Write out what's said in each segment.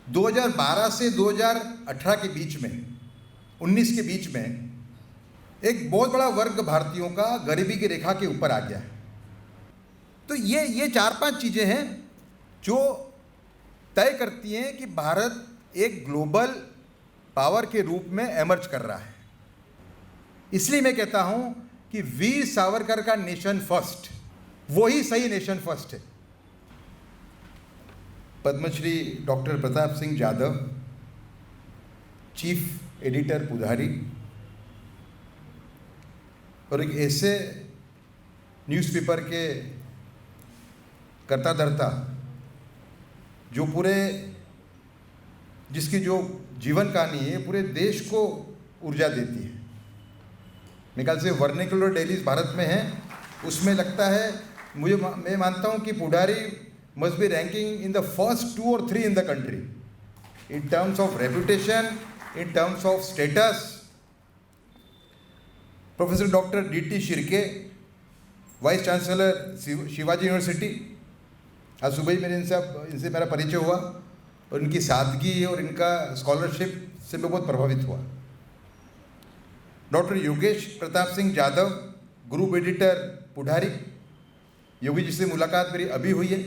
2012 से 2018 के बीच में, 19 के बीच में एक बहुत बड़ा वर्ग भारतीयों का गरीबी की रेखा के ऊपर आ गया है। तो ये 4-5 चीज़ें हैं जो तय करती हैं कि भारत एक ग्लोबल पावर के रूप में एमर्ज कर रहा है। इसलिए मैं कहता हूं कि वीर सावरकर का नेशन फर्स्ट वही सही नेशन फर्स्ट है। Padmashri doctor Pratap Singh Jadhav, chief editor Pudhari और एक ऐसे न्यूज़पेपर के कर्ता धर्ता जो जिसकी जो जीवन कहानी है पूरे देश को ऊर्जा देती है। मेरे ख्याल से वर्निकुलर डेलीज भारत में हैं, उसमें लगता है मैं मानता हूं कि पुढारी must be ranking in the first 2 or 3 in the country in terms of reputation, in terms of status. Professor Dr. D.T. Shirke, Vice Chancellor Shivaji university, आज सुबह ही इनसे मेरा परिचय हुआ और इनकी सादगी और इनका स्कॉलरशिप से मैं बहुत प्रभावित हुआ। Doctor Yogesh Pratap Singh Jadhav, group editor पुढारी, योगी जी से मुलाकात मेरी अभी हुई है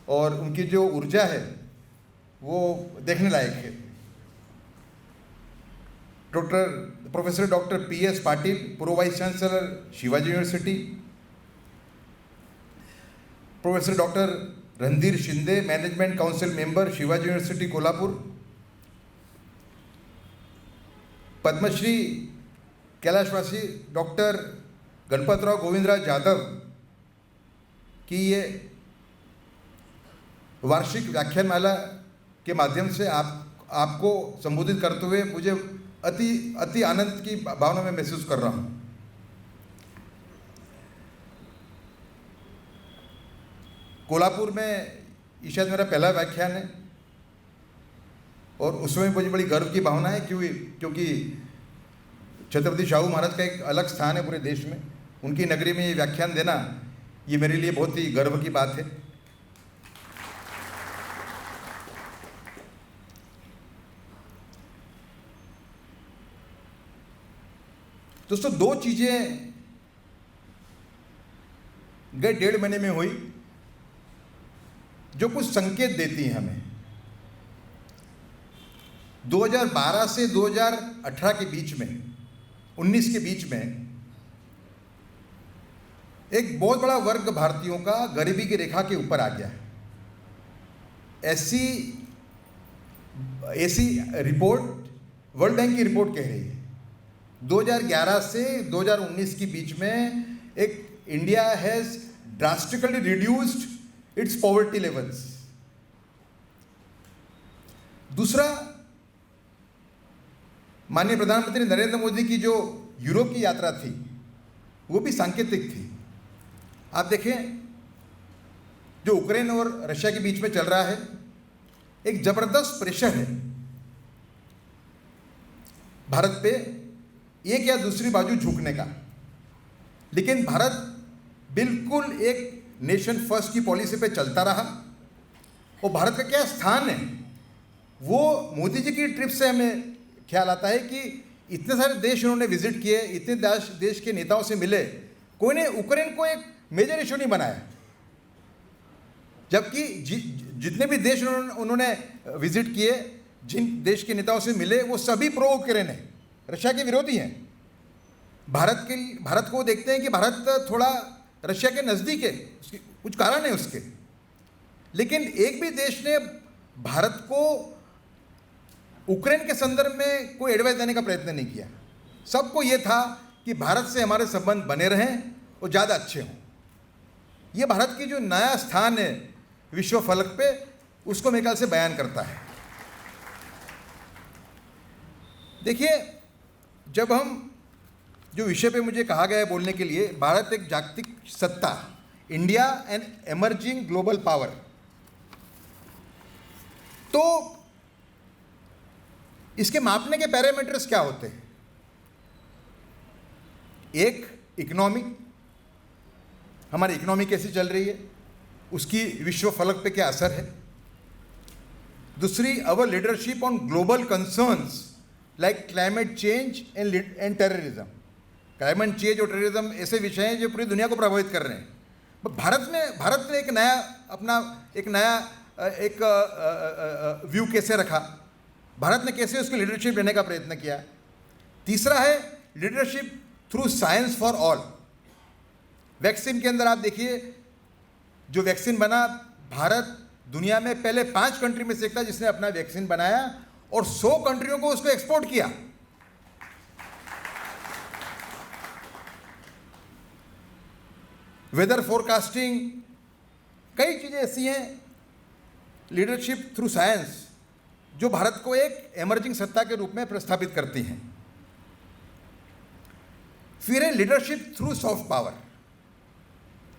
और उनकी जो ऊर्जा है वो देखने लायक है। Professor doctor P.S. पाटिल, पूर्व vice chancellor Shivaji university, professor doctor Randhir Shinde, management council member Shivaji university Kolhapur, Padmashri कैलाशवासी डॉक्टर गणपतराव गोविंदराज जाधव की ये वार्षिक व्याख्यानमाला के माध्यम से आपको संबोधित करते हुए मुझे अति आनंद की भावना में महसूस कर रहा हूँ। कोल्हापुर में ये शायद मेरा पहला व्याख्यान है और उसमें मुझे बड़ी गर्व की भावना है क्योंकि छत्रपति शाहू महाराज का एक अलग स्थान है पूरे देश में। उनकी नगरी में ये व्याख्यान देना ये मेरे लिए बहुत ही गर्व की बात है। दोस्तों, 2 चीजें गए 1.5 महीने में हुई जो कुछ संकेत देती हैं हमें। 2012 से 2018 के बीच में, 19 के बीच में एक बहुत बड़ा वर्ग भारतीयों का गरीबी की रेखा के ऊपर आ गया है। ऐसी रिपोर्ट वर्ल्ड बैंक की रिपोर्ट कह रही है। 2011 से 2019 के बीच में India has drastically reduced it's poverty levels. दूसरा, माननीय प्रधानमंत्री नरेंद्र मोदी की जो यूरोप की यात्रा थी वो भी सांकेतिक थी। आप देखें, जो यूक्रेन और रशिया के बीच में चल रहा है, एक जबरदस्त प्रेशर है भारत पे एक या दूसरी बाजू झुकने का। लेकिन भारत बिल्कुल एक नेशन फर्स्ट की पॉलिसी पे चलता रहा और भारत का क्या स्थान है वो मोदी जी की ट्रिप से हमें ख्याल आता है कि इतने सारे देश उन्होंने विजिट किए, इतने देश के नेताओं से मिले, कोई ने यूक्रेन को एक मेजर इशू नहीं बनाया। जबकि जितने भी देश उन्होंने विजिट किए, जिन देश के नेताओं से मिले, वो सभी प्रो यूक्रेन है, रशिया के विरोधी हैं। भारत को देखते हैं कि भारत थोड़ा रशिया के नज़दीक है, उसके कुछ कारण है उसके। लेकिन एक भी देश ने भारत को यूक्रेन के संदर्भ में कोई एडवाइस देने का प्रयत्न नहीं किया। सबको ये था कि भारत से हमारे संबंध बने रहें और ज़्यादा अच्छे हों। ये भारत की जो नया स्थान है विश्व फलक पे, उसको मेरे ख्याल से बयान करता है। देखिए, जब हम जो विषय पे मुझे कहा गया है बोलने के लिए, भारत एक जागतिक सत्ता, India an emerging global power, तो इसके मापने के पैरामीटर्स क्या होते हैं? एक, इकोनॉमी, हमारी इकोनॉमी कैसी चल रही है, उसकी विश्व फलक पे क्या असर है। दूसरी, our leadership on global concerns like climate change and terrorism. Climate change और टेररिज्म ऐसे विषय हैं जो पूरी दुनिया को प्रभावित कर रहे हैं। भारत ने एक नया व्यू कैसे रखा, भारत ने कैसे उसकी लीडरशिप लेने का प्रयत्न किया। तीसरा है leadership through science for all. Vaccine के अंदर आप देखिए, जो वैक्सीन बना, भारत दुनिया में पहले 5 कंट्री में से एक था जिसने अपना वैक्सीन बनाया और 100 कंट्रियों को उसको एक्सपोर्ट किया। वेदर फोरकास्टिंग, कई चीज़ें ऐसी हैं, लीडरशिप थ्रू साइंस, जो भारत को एक एमर्जिंग सत्ता के रूप में प्रस्थापित करती हैं। फिर है leadership through soft power.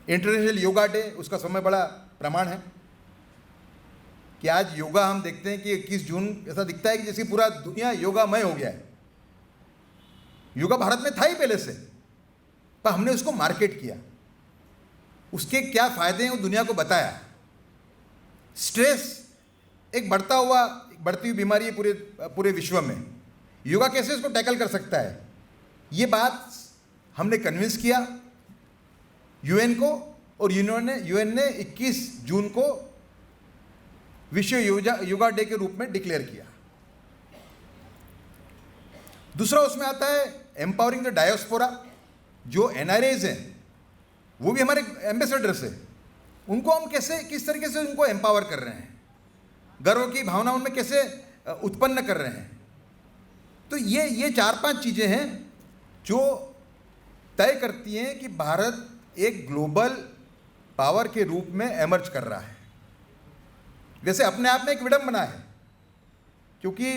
International yoga day, उसका समय बड़ा प्रमाण है कि आज योगा हम देखते हैं कि 21 जून ऐसा दिखता है कि जैसे पूरा दुनिया योगामय हो गया है। योगा भारत में था ही पहले से, पर हमने उसको मार्केट किया, उसके क्या फायदे हैं वो दुनिया को बताया। स्ट्रेस एक बढ़ती हुई बीमारी है पूरे विश्व में, योगा कैसे उसको टैकल कर सकता है, ये बात हमने कन्विंस किया यूएन को, और यूएन ने 21 जून को विश्व योगा डे के रूप में डिक्लेयर किया। दूसरा उसमें आता है एम्पावरिंग द डायस्पोरा। जो एनआरआईज हैं वो भी हमारे एम्बेसडर्स हैं, उनको हम किस तरीके से उनको एम्पावर कर रहे हैं, गर्व की भावना उनमें कैसे उत्पन्न कर रहे हैं। तो ये 4-5 चीज़ें हैं जो तय करती हैं कि भारत एक ग्लोबल पावर के रूप में एमर्ज कर रहा है। वैसे अपने आप में एक विडंबना है, क्योंकि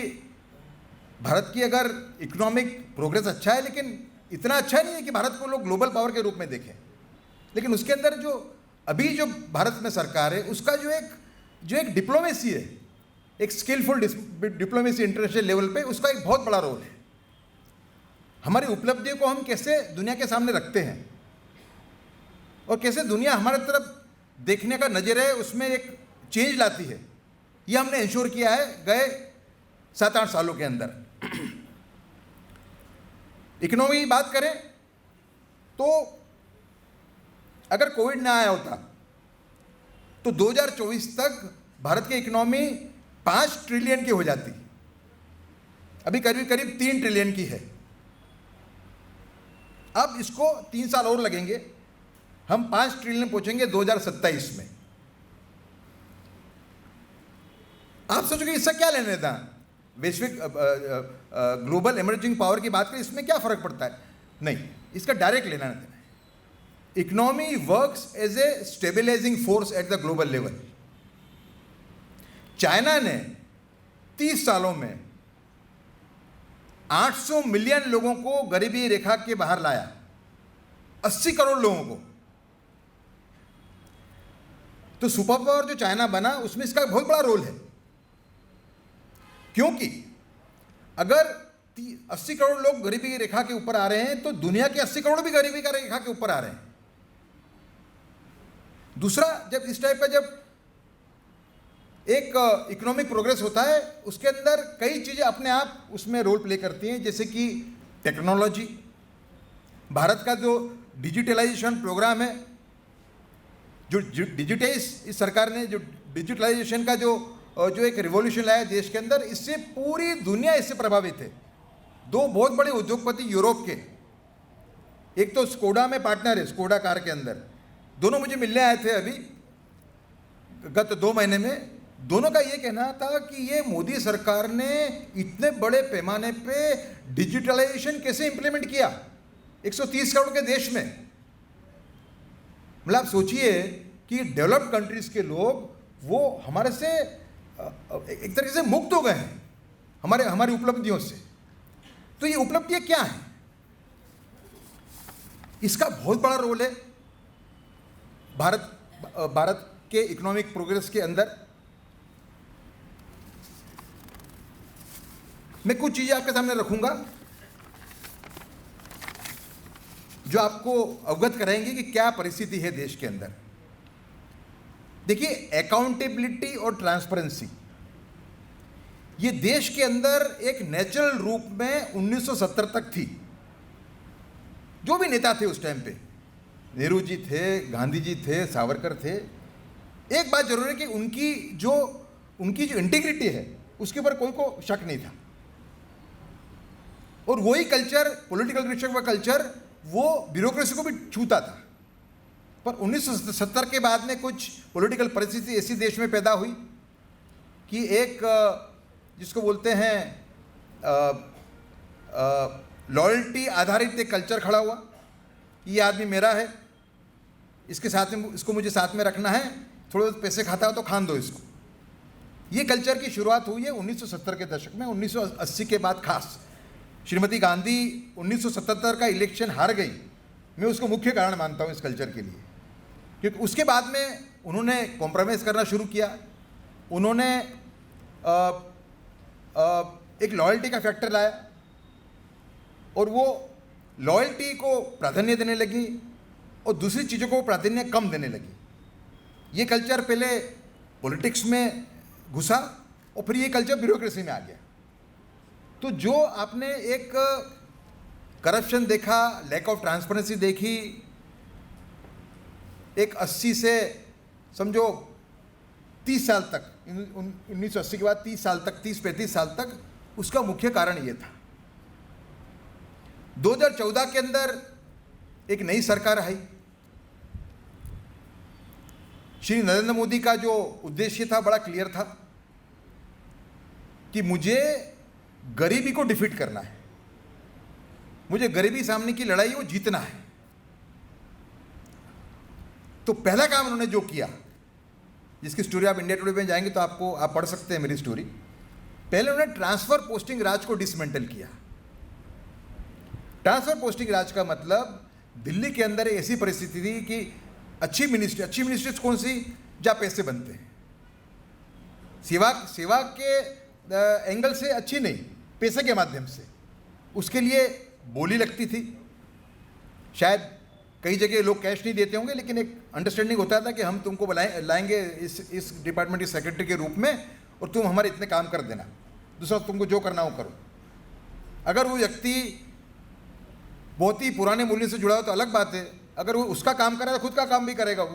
भारत की अगर इकोनॉमिक प्रोग्रेस अच्छा है, लेकिन इतना अच्छा नहीं है कि भारत को लोग ग्लोबल पावर के रूप में देखें। लेकिन उसके अंदर जो भारत में सरकार है, उसका जो एक डिप्लोमेसी है, एक स्किलफुल डिप्लोमेसी इंटरनेशनल लेवल पे, उसका एक बहुत बड़ा रोल है। हमारी उपलब्धियों को हम कैसे दुनिया के सामने रखते हैं और कैसे दुनिया हमारे तरफ देखने का नजरिया है उसमें एक चेंज लाती है, ये हमने इंश्योर किया है गए 7-8 सालों के अंदर। इकोनॉमी की बात करें तो अगर कोविड ना आया होता तो 2024 तक भारत की इकोनॉमी 5 ट्रिलियन की हो जाती, अभी करीब 3 ट्रिलियन की है। अब इसको 3 साल और लगेंगे, हम 5 ट्रिलियन पहुंचेंगे 2027 में। आप सोचोगे इससे क्या लेने था, वैश्विक ग्लोबल इमर्जिंग पावर की बात करें, इसमें क्या फर्क पड़ता है? नहीं, इसका डायरेक्ट लेना देना है। Economy works as a stabilising force at the global level. China ने 30 सालों में 800 मिलियन लोगों को गरीबी रेखा के बाहर लाया, 80 करोड़ लोगों को। तो सुपर पावर जो चाइना बना, उसमें इसका बहुत बड़ा रोल है, क्योंकि अगर 80 करोड़ लोग गरीबी की रेखा के ऊपर आ रहे हैं तो दुनिया के 80 करोड़ भी गरीबी की रेखा के ऊपर आ रहे हैं। दूसरा, जब इस टाइप का एक इकोनॉमिक प्रोग्रेस होता है, उसके अंदर कई चीज़ें अपने आप उसमें रोल प्ले करती हैं, जैसे कि टेक्नोलॉजी। भारत का जो डिजिटलाइजेशन प्रोग्राम है, जो इस सरकार ने जो डिजिटलाइजेशन का जो एक रिवॉल्यूशन लाया देश के अंदर, इससे पूरी दुनिया इससे प्रभावित है। 2 बहुत बड़े उद्योगपति यूरोप के, एक तो स्कोडा में पार्टनर है, स्कोडा कार के अंदर, दोनों मुझे मिलने आए थे अभी गत 2 महीने में। दोनों का ये कहना था कि ये मोदी सरकार ने इतने बड़े पैमाने पे डिजिटलाइजेशन कैसे इंप्लीमेंट किया 130 करोड़ के देश में। मतलब आप सोचिए कि डेवलप्ड कंट्रीज के लोग वो हमारे से एक तरीके से मुक्त हो गए हैं हमारी उपलब्धियों से। तो ये उपलब्धियां क्या हैं? इसका बहुत बड़ा रोल है भारत के इकोनॉमिक प्रोग्रेस के अंदर। मैं कुछ चीजें आपके सामने रखूंगा जो आपको अवगत कराएंगे कि क्या परिस्थिति है देश के अंदर। देखिए, अकाउंटेबिलिटी और ट्रांसपेरेंसी, ये देश के अंदर एक नेचुरल रूप में 1970 तक थी। जो भी नेता थे उस टाइम पे, नेहरू जी थे, गांधी जी थे, सावरकर थे, एक बात जरूर है कि उनकी जो इंटीग्रिटी है उसके ऊपर कोई को शक नहीं था। और वही कल्चर, पॉलिटिकल लीडरशिप का कल्चर, वो ब्यूरोक्रेसी को भी छूता था। पर 1970 के बाद में कुछ पॉलिटिकल परिस्थिति ऐसी देश में पैदा हुई कि एक जिसको बोलते हैं लॉयल्टी आधारित एक कल्चर खड़ा हुआ कि ये आदमी मेरा है, इसके साथ में, इसको मुझे साथ में रखना है, थोड़े बहुत पैसे खाता हो तो खान दो इसको। ये कल्चर की शुरुआत हुई है 1970 के दशक में। 1980 के बाद खास श्रीमती गांधी 1977 का इलेक्शन हार गई, मैं उसको मुख्य कारण मानता हूँ इस कल्चर के लिए, क्योंकि उसके बाद में उन्होंने कॉम्प्रोमाइज़ करना शुरू किया। उन्होंने एक लॉयल्टी का फैक्टर लाया और वो लॉयल्टी को प्राधान्य देने लगी और दूसरी चीज़ों को प्राधान्य कम देने लगी। ये कल्चर पहले पॉलिटिक्स में घुसा और फिर ये कल्चर ब्यूरोक्रेसी में आ गया। तो जो आपने एक करप्शन देखा, लैक ऑफ ट्रांसपेरेंसी देखी, एक 80 से समझो 30 साल तक, 1980 के बाद 30 साल तक, 30-35 साल तक, उसका मुख्य कारण ये था। 2014 के अंदर एक नई सरकार आई। श्री नरेंद्र मोदी का जो उद्देश्य था बड़ा क्लियर था कि मुझे गरीबी को डिफीट करना है, मुझे गरीबी सामने की लड़ाई वो जीतना है। तो पहला काम उन्होंने जो किया, जिसकी स्टोरी आप इंडिया टुडे में जाएंगे तो आप पढ़ सकते हैं मेरी स्टोरी। पहले उन्होंने ट्रांसफर पोस्टिंग राज को डिसमेंटल किया। ट्रांसफर पोस्टिंग राज का मतलब दिल्ली के अंदर ऐसी परिस्थिति थी कि अच्छी मिनिस्ट्रीज कौन सी, जहाँ पैसे बनते हैं, सेवा के एंगल से अच्छी नहीं, पैसे के माध्यम से, उसके लिए बोली लगती थी। शायद कई जगह लोग कैश नहीं देते होंगे, लेकिन एक अंडरस्टैंडिंग होता था कि हम तुमको लाएंगे इस डिपार्टमेंट के सेक्रेटरी के रूप में और तुम हमारे इतने काम कर देना, दूसरा तुमको जो करना हो करो। अगर वो व्यक्ति बहुत ही पुराने मूल्य से जुड़ा हो तो अलग बात है, अगर वो उसका काम करेगा खुद का काम भी करेगा वो।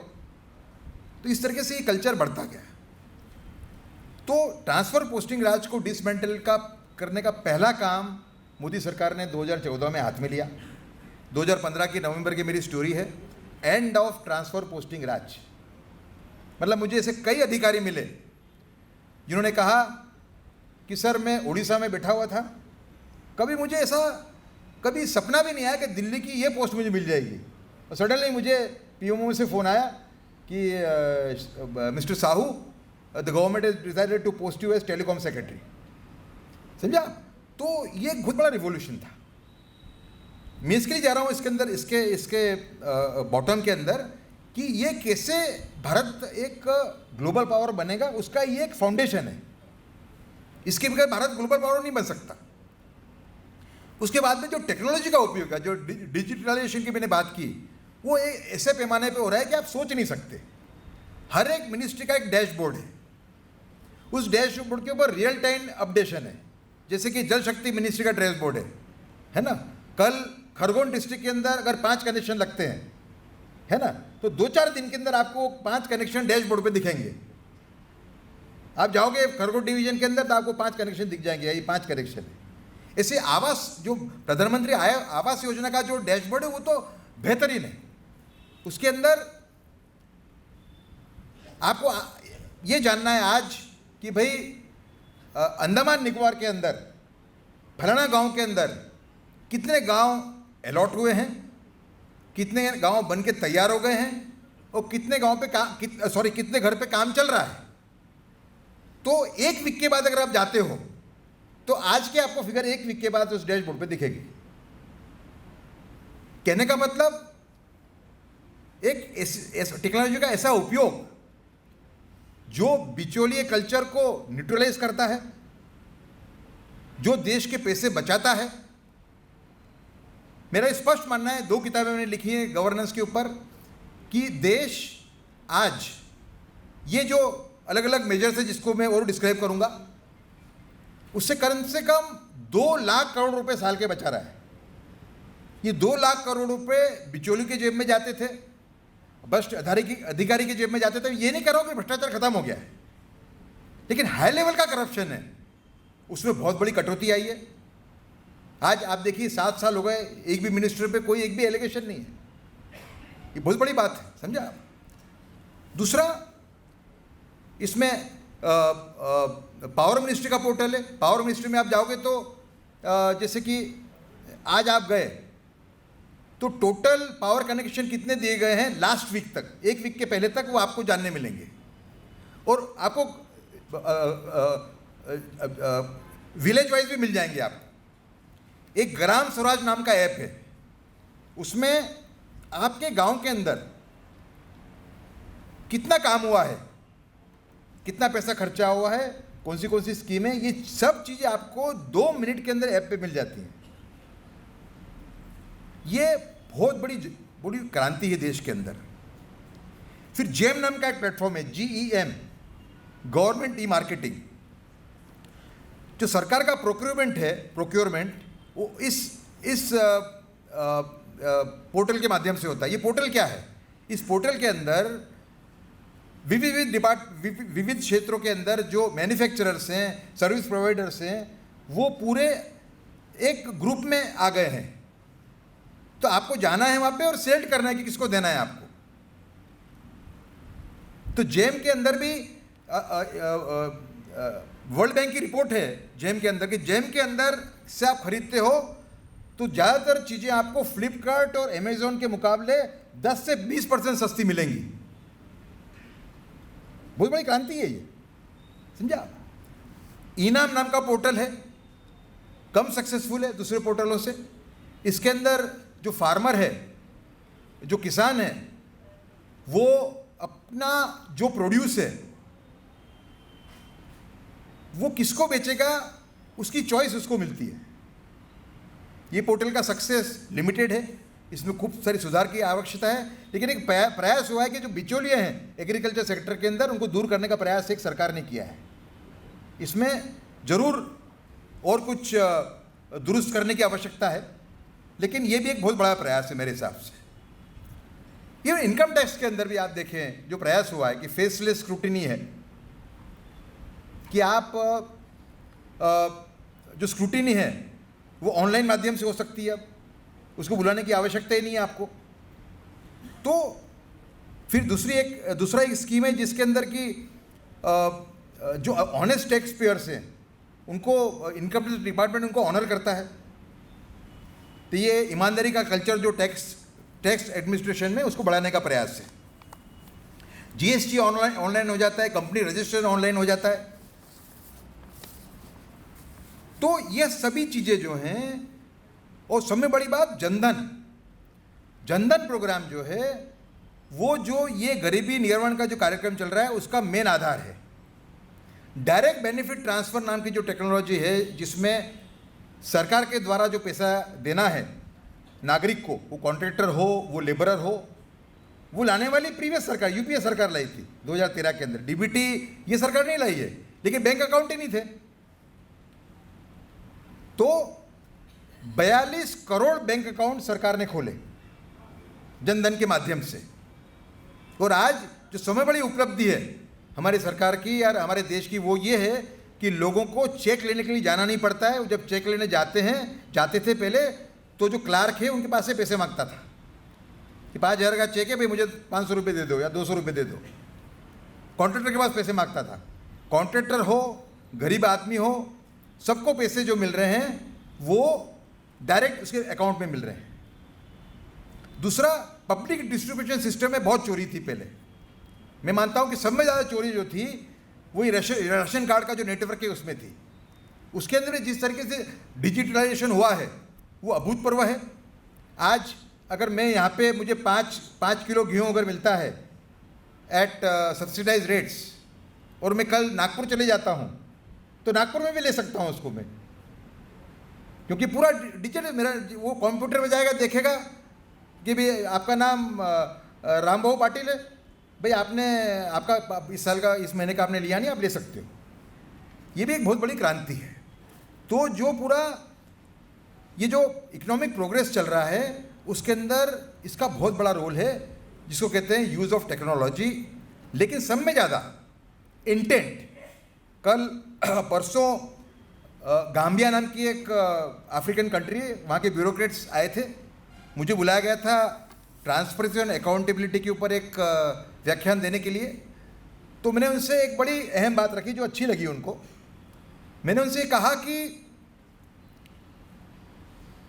तो इस तरीके से ये कल्चर बढ़ता गया। तो ट्रांसफर पोस्टिंग राज को डिसमेंटल करने का पहला काम मोदी सरकार ने 2014 में हाथ में लिया। 2015 की नवंबर की मेरी स्टोरी है, एंड ऑफ ट्रांसफर पोस्टिंग राज। मतलब मुझे ऐसे कई अधिकारी मिले जिन्होंने कहा कि सर मैं उड़ीसा में बैठा हुआ था, कभी मुझे ऐसा कभी सपना भी नहीं आया कि दिल्ली की ये पोस्ट मुझे मिल जाएगी, और सडनली मुझे पीएमओ से फ़ोन आया कि mister Sahu, the government is decided to post you as telecom secretary. समझा? तो ये बहुत बड़ा रिवॉल्यूशन था। मैं इसके लिए जा रहा हूँ इसके अंदर, इसके बॉटम के अंदर, कि ये कैसे भारत एक ग्लोबल पावर बनेगा, उसका ये एक फाउंडेशन है। इसके बगैर भारत ग्लोबल पावर नहीं बन सकता। उसके बाद में जो टेक्नोलॉजी का उपयोग है, जो डिजिटलाइजेशन की मैंने बात की, वो ऐसे पैमाने पे हो रहा है कि आप सोच नहीं सकते। हर एक मिनिस्ट्री का एक डैशबोर्ड है, उस डैशबोर्ड के ऊपर रियल टाइम अपडेशन है। जैसे कि जल शक्ति मिनिस्ट्री का डैशबोर्ड है ना। कल खरगोन डिस्ट्रिक्ट के अंदर अगर 5 कनेक्शन लगते हैं, है ना, तो 2-4 दिन के अंदर आपको 5 कनेक्शन डैशबोर्ड पे दिखेंगे। आप जाओगे खरगोन डिवीजन के अंदर तो आपको 5 कनेक्शन दिख जाएंगे, ये 5 कनेक्शन है। ऐसे आवास, जो प्रधानमंत्री आवास योजना का जो डैशबोर्ड है वो तो बेहतरीन है। उसके अंदर आपको ये जानना है आज कि भाई अंडमान निकोबार के अंदर फलाना गांव के अंदर कितने गांव अलॉट हुए हैं, कितने गांव बन के तैयार हो गए हैं, और कितने गांव पे कितने घर पे काम चल रहा है। तो 1 वीक के बाद अगर आप जाते हो तो आज के आपको फिगर 1 वीक के बाद उस डैशबोर्ड पे दिखेगी। कहने का मतलब एक टेक्नोलॉजी का ऐसा उपयोग जो बिचौलिए कल्चर को न्यूट्रलाइज करता है, जो देश के पैसे बचाता है। मेरा स्पष्ट मानना है, 2 किताबें मैंने लिखी हैं गवर्नेंस के ऊपर, कि देश आज ये जो अलग अलग मेजर्स है जिसको मैं और डिस्क्राइब करूंगा, उससे कम 2 लाख करोड़ रुपए साल के बचा रहा है। ये 2 लाख करोड़ रुपए बिचौलियों के जेब में जाते थे, भ्रष्ट अधिकारी के जेब में जाते थे। ये नहीं कह रहा हूं कि भ्रष्टाचार खत्म हो गया है, लेकिन हाई लेवल का करप्शन है, उसमें बहुत बड़ी कटौती आई है। आज आप देखिए 7 साल हो गए, एक भी मिनिस्टर पे कोई एक भी एलिगेशन नहीं है। ये बहुत बड़ी बात है, समझा आप। दूसरा, इसमें पावर मिनिस्ट्री का पोर्टल है। पावर मिनिस्ट्री में आप जाओगे तो जैसे कि आज आप गए तो टोटल पावर कनेक्शन कितने दिए गए हैं लास्ट वीक तक, एक वीक के पहले तक, वो आपको जानने मिलेंगे। और आपको विलेज वाइज भी मिल जाएंगे आपको। एक ग्राम स्वराज नाम का ऐप है, उसमें आपके गांव के अंदर कितना काम हुआ है, कितना पैसा खर्चा हुआ है, कौन सी स्कीम है, ये सब चीज़ें आपको 2 मिनट के अंदर ऐप पे मिल जाती हैं। ये बहुत बड़ी क्रांति है देश के अंदर। फिर जेम नाम का एक प्लेटफॉर्म है, GEM, गवर्नमेंट ई मार्केटिंग। जो सरकार का प्रोक्योरमेंट वो इस पोर्टल के माध्यम से होता है। ये पोर्टल क्या है? इस पोर्टल के अंदर विविध क्षेत्रों के अंदर जो मैन्युफैक्चरर्स हैं, सर्विस प्रोवाइडर्स हैं, वो पूरे एक ग्रुप में आ गए हैं। तो आपको जाना है वहाँ पे और सेलेक्ट करना है कि किसको देना है आपको। तो जेम के अंदर भी वर्ल्ड बैंक की रिपोर्ट है जेम के अंदर कि जेम के अंदर से आप खरीदते हो तो ज़्यादातर चीज़ें आपको फ्लिपकार्ट और अमेजोन के मुकाबले 10 से 20% सस्ती मिलेंगी। बहुत बड़ी क्रांति है ये, समझा। इनाम नाम का पोर्टल है, कम सक्सेसफुल है दूसरे पोर्टलों से। इसके अंदर जो फार्मर है, जो किसान है, वो अपना जो प्रोड्यूस है वो किसको बेचेगा उसकी चॉइस उसको मिलती है। ये पोर्टल का सक्सेस लिमिटेड है, इसमें खूब सारी सुधार की आवश्यकता है, लेकिन एक प्रयास हुआ है कि जो बिचौलिए हैं एग्रीकल्चर सेक्टर के अंदर, उनको दूर करने का प्रयास एक सरकार ने किया है। इसमें जरूर और कुछ दुरुस्त करने की आवश्यकता है, लेकिन ये भी एक बहुत बड़ा प्रयास है मेरे हिसाब से। ये इनकम टैक्स के अंदर भी आप देखें जो प्रयास हुआ है कि फेसलेस स्क्रूटिनी है, कि आप जो स्क्रूटिनी है वो ऑनलाइन माध्यम से हो सकती है, अब उसको बुलाने की आवश्यकता ही नहीं है आपको। तो फिर दूसरा एक स्कीम है जिसके अंदर कि जो ऑनेस्ट टैक्स पेयर्स हैं उनको इनकम टैक्स डिपार्टमेंट उनको ऑनर करता है। तो ये ईमानदारी का कल्चर जो टैक्स एडमिनिस्ट्रेशन में, उसको बढ़ाने का प्रयास है। GST ऑनलाइन हो जाता है, कंपनी रजिस्ट्रेशन ऑनलाइन हो जाता है। तो ये सभी चीज़ें जो हैं, और सबसे बड़ी बात जनधन प्रोग्राम जो है वो जो ये गरीबी निवारण का जो कार्यक्रम चल रहा है उसका मेन आधार है। डायरेक्ट बेनिफिट ट्रांसफ़र नाम की जो टेक्नोलॉजी है, जिसमें सरकार के द्वारा जो पैसा देना है नागरिक को, वो कॉन्ट्रैक्टर हो, वो लेबरर हो, वो लाने वाली प्रीवियस सरकार, यूपीए सरकार लाई थी 2013 के अंदर। DBT ये सरकार नहीं लाई है, लेकिन बैंक अकाउंट ही नहीं थे। तो 42 करोड़ बैंक अकाउंट सरकार ने खोले जनधन के माध्यम से। और आज जो समय बड़ी उपलब्धि है हमारी सरकार की यार, हमारे देश की, वो ये है कि लोगों को चेक लेने के लिए जाना नहीं पड़ता है। जब चेक लेने जाते थे पहले, तो जो क्लार्क है उनके पास से पैसे मांगता था कि 5,000 का चेक है भाई, मुझे 500 रुपये दे दो या 200 रुपये दे दो। कॉन्ट्रैक्टर के पास पैसे मांगता था। कॉन्ट्रैक्टर हो, गरीब आदमी हो, सबको पैसे जो मिल रहे हैं वो डायरेक्ट उसके अकाउंट में मिल रहे हैं। दूसरा, पब्लिक डिस्ट्रीब्यूशन सिस्टम में बहुत चोरी थी पहले। मैं मानता हूं कि सब में ज़्यादा चोरी जो थी वही राशन कार्ड का जो नेटवर्क है उसमें थी। उसके अंदर जिस तरीके से डिजिटलाइजेशन हुआ है वो अभूतपूर्व है। आज अगर मैं यहाँ पे मुझे 5 किलो गेहूँ अगर मिलता है एट सब्सिडाइज रेट्स, और मैं कल नागपुर चले जाता हूँ तो नागपुर में भी ले सकता हूँ उसको मैं, क्योंकि पूरा डिजिटल मेरा वो कंप्यूटर में जाएगा, देखेगा कि भाई आपका नाम रामबाबू पाटिल है, भाई आपने आपका इस साल का, इस महीने का आपने लिया नहीं, आप ले सकते हो। ये भी एक बहुत बड़ी क्रांति है। तो जो पूरा ये जो इकोनॉमिक प्रोग्रेस चल रहा है उसके अंदर इसका बहुत बड़ा रोल है, जिसको कहते हैं यूज़ ऑफ टेक्नोलॉजी। लेकिन सब में ज़्यादा इंटेंट। कल परसों गाम्बिया नाम की एक अफ्रीकन कंट्री है, वहाँ के ब्यूरोक्रेट्स आए थे, मुझे बुलाया गया था ट्रांसपेरेंसी एंड अकाउंटेबिलिटी के ऊपर एक व्याख्यान देने के लिए। तो मैंने उनसे एक बड़ी अहम बात रखी जो अच्छी लगी उनको। मैंने उनसे कहा कि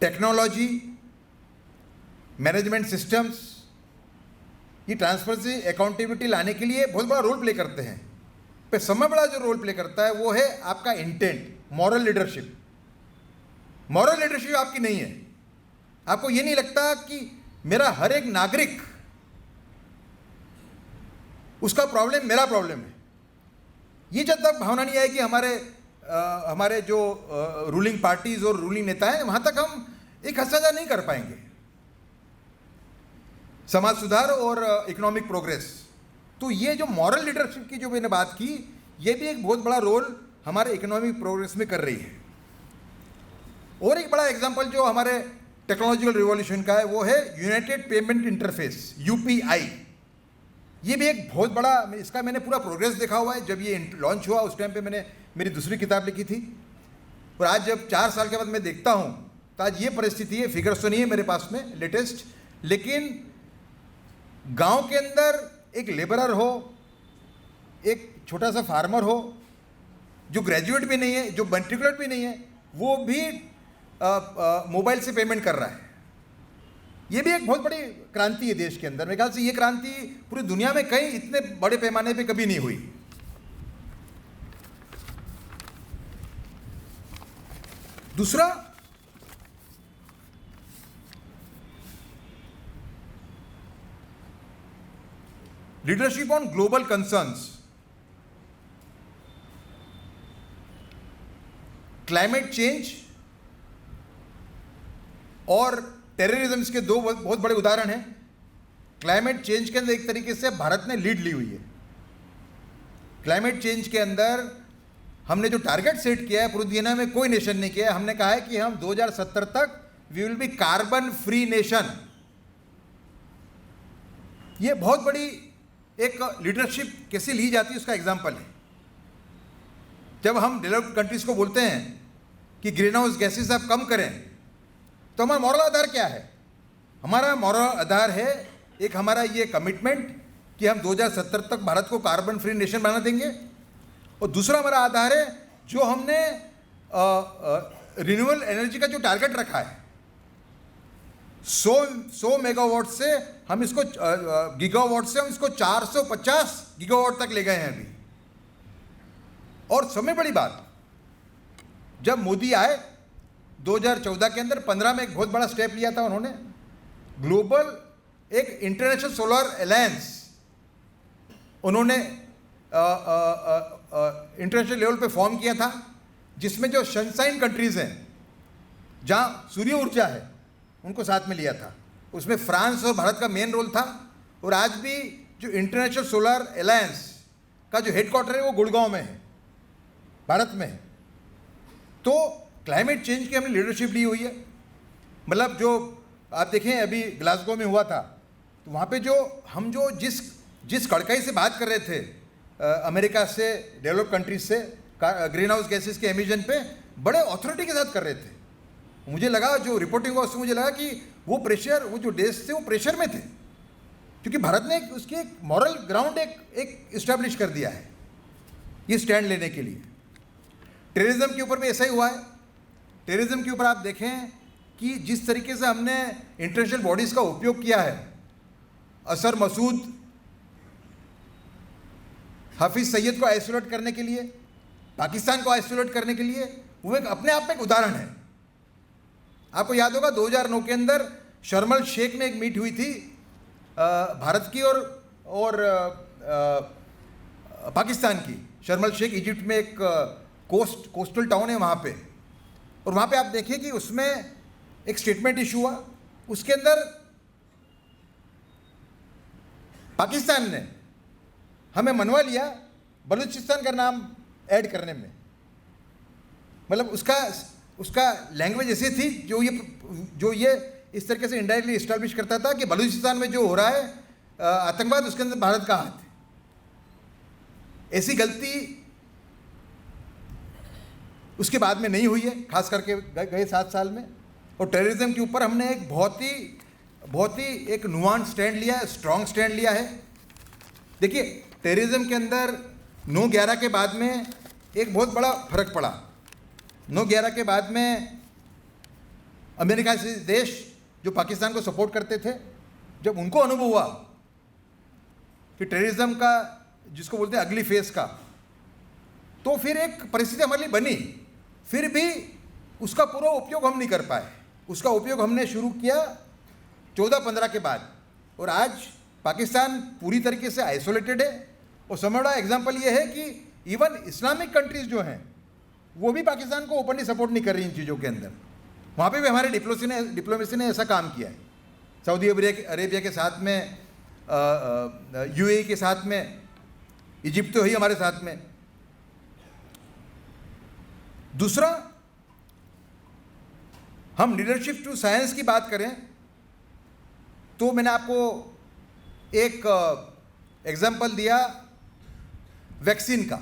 टेक्नोलॉजी, मैनेजमेंट सिस्टम्स, ये ट्रांसपेरेंसी अकाउंटेबिलिटी लाने के लिए बहुत बड़ा रोल प्ले करते हैं, पर सबसे बड़ा जो रोल प्ले करता है वो है आपका intent, moral leadership. Moral leadership आपकी नहीं है। आपको ये नहीं लगता कि मेरा हर एक नागरिक, उसका प्रॉब्लम मेरा प्रॉब्लम है। ये जब तक भावना नहीं आएगी हमारे जो रूलिंग पार्टीज और रूलिंग नेता हैं, वहां तक हम एक हस्ताक्षर नहीं कर पाएंगे समाज सुधार और इकोनॉमिक प्रोग्रेस। तो ये जो मॉरल लीडरशिप की जो मैंने बात की, ये भी एक बहुत बड़ा रोल हमारे इकोनॉमिक प्रोग्रेस में कर रही है। और एक बड़ा एग्जांपल जो हमारे टेक्नोलॉजिकल रिवॉल्यूशन का है वो है यूनाइटेड पेमेंट इंटरफेस, यूपीआई। ये भी एक बहुत बड़ा, इसका मैंने पूरा प्रोग्रेस देखा हुआ है। जब ये लॉन्च हुआ उस टाइम पे मैंने मेरी दूसरी किताब लिखी थी, और आज जब 4 साल के बाद मैं देखता हूँ तो आज ये परिस्थिति है। फिगर्स तो नहीं है मेरे पास में लेटेस्ट, लेकिन गांव के अंदर एक लेबरर हो, एक छोटा सा फार्मर हो, जो ग्रेजुएट भी नहीं है, जो मैट्रिकुलेट भी नहीं है, वो भी मोबाइल से पेमेंट कर रहा है। ये भी एक बहुत बड़ी क्रांति है देश के अंदर। मेरे ख्याल से ये क्रांति पूरी दुनिया में कहीं इतने बड़े पैमाने पे कभी नहीं हुई। दूसरा, leadership on global concerns. Climate change और टेररिज्म के दो बहुत बड़े उदाहरण हैं। क्लाइमेट चेंज के अंदर एक तरीके से भारत ने लीड ली हुई है। क्लाइमेट चेंज के अंदर हमने जो टारगेट सेट किया है, पूरी दुनिया में कोई नेशन नहीं किया है। हमने कहा है कि हम 2070 तक we will be carbon free nation. ये बहुत बड़ी एक लीडरशिप कैसे ली जाती है उसका एग्जाम्पल है। जब हम डेवलप्ड कंट्रीज को बोलते हैं कि ग्रीन हाउस गैसेस आप कम करें, तो हमारा मॉरल आधार क्या है? हमारा मॉरल आधार है एक हमारा ये कमिटमेंट कि हम 2070 तक भारत को कार्बन फ्री नेशन बना देंगे, और दूसरा हमारा आधार है जो हमने रिन्यूएबल एनर्जी का जो टारगेट रखा है 100 मेगावाट से हम इसको गीगावाट से हम इसको 450 गीगावाट तक ले गए हैं अभी। और सबसे बड़ी बात, जब मोदी आए 2014 के अंदर 15 में एक बहुत बड़ा स्टेप लिया था उन्होंने। ग्लोबल एक इंटरनेशनल सोलर अलायंस उन्होंने इंटरनेशनल लेवल पे फॉर्म किया था, जिसमें जो सनशाइन कंट्रीज़ हैं जहाँ सूर्य ऊर्जा है उनको साथ में लिया था। उसमें फ्रांस और भारत का मेन रोल था। और आज भी जो इंटरनेशनल सोलर अलायंस का जो हेडक्वार्टर है वो गुड़गांव में है, भारत में है। तो क्लाइमेट चेंज की हमने लीडरशिप ली हुई है। मतलब जो आप देखें अभी ग्लासगो में हुआ था, तो वहाँ पे जो हम जो जिस कड़काई से बात कर रहे थे अमेरिका से, डेवलप कंट्रीज से ग्रीन हाउस गैसेस के एमिशन पे बड़े अथॉरिटी के साथ कर रहे थे। मुझे लगा जो रिपोर्टिंग हुआ उससे मुझे लगा कि वो प्रेशर, वो जो देश थे वो प्रेशर में थे, क्योंकि भारत ने उसकी एक मॉरल ग्राउंड एक इस्टेब्लिश कर दिया है ये स्टैंड लेने के लिए। टेररिज्म के ऊपर भी ऐसा ही हुआ है। टेररिज्म के ऊपर आप देखें कि जिस तरीके से हमने इंटरनेशनल बॉडीज़ का उपयोग किया है, असर मसूद, हाफिज सईद को आइसोलेट करने के लिए, पाकिस्तान को आइसोलेट करने के लिए, वो एक अपने आप में एक उदाहरण है। आपको याद होगा 2009 के अंदर शर्म शेख में एक मीट हुई थी भारत की और पाकिस्तान की। शर्म शेख इजिप्ट में एक कोस्टल टाउन है वहाँ पे, और वहाँ पे आप देखिए कि उसमें एक स्टेटमेंट इशू हुआ। उसके अंदर पाकिस्तान ने हमें मनवा लिया बलूचिस्तान का नाम ऐड करने में। मतलब उसका लैंग्वेज ऐसी थी जो ये इस तरीके से इनडायरेक्टली इस्टेब्लिश करता था कि बलूचिस्तान में जो हो रहा है आतंकवाद, उसके अंदर भारत का हाथ है। ऐसी गलती उसके बाद में नहीं हुई है, खास करके गए 7 साल में। और टेररिज्म के ऊपर हमने एक बहुत ही एक नुआंस स्टैंड लिया है, स्ट्रॉन्ग स्टैंड लिया है। देखिए, टेररिज्म के अंदर 9/11 के बाद में एक बहुत बड़ा फर्क पड़ा। 9/11 के बाद में अमेरिका से देश जो पाकिस्तान को सपोर्ट करते थे, जब उनको अनुभव हुआ कि टेररिज्म का, जिसको बोलते हैं अगली फेज का, तो फिर एक परिस्थिति हमारे लिए बनी। फिर भी उसका पूरा उपयोग हम नहीं कर पाए। उसका उपयोग हमने शुरू किया 14-15 के बाद, और आज पाकिस्तान पूरी तरीके से आइसोलेटेड है। और सबसे बड़ा एग्जाम्पल ये है कि इवन इस्लामिक कंट्रीज जो हैं वो भी पाकिस्तान को ओपनली सपोर्ट नहीं कर रही इन चीज़ों के अंदर। वहाँ पे भी हमारे डिप्लोमेसी ने ऐसा काम किया है। सऊदी अरेबिया के साथ में, यूएई के साथ में, इजिप्ट तो ही हमारे साथ में। दूसरा, हम लीडरशिप टू साइंस की बात करें तो मैंने आपको एक एग्जाम्पल दिया वैक्सीन का,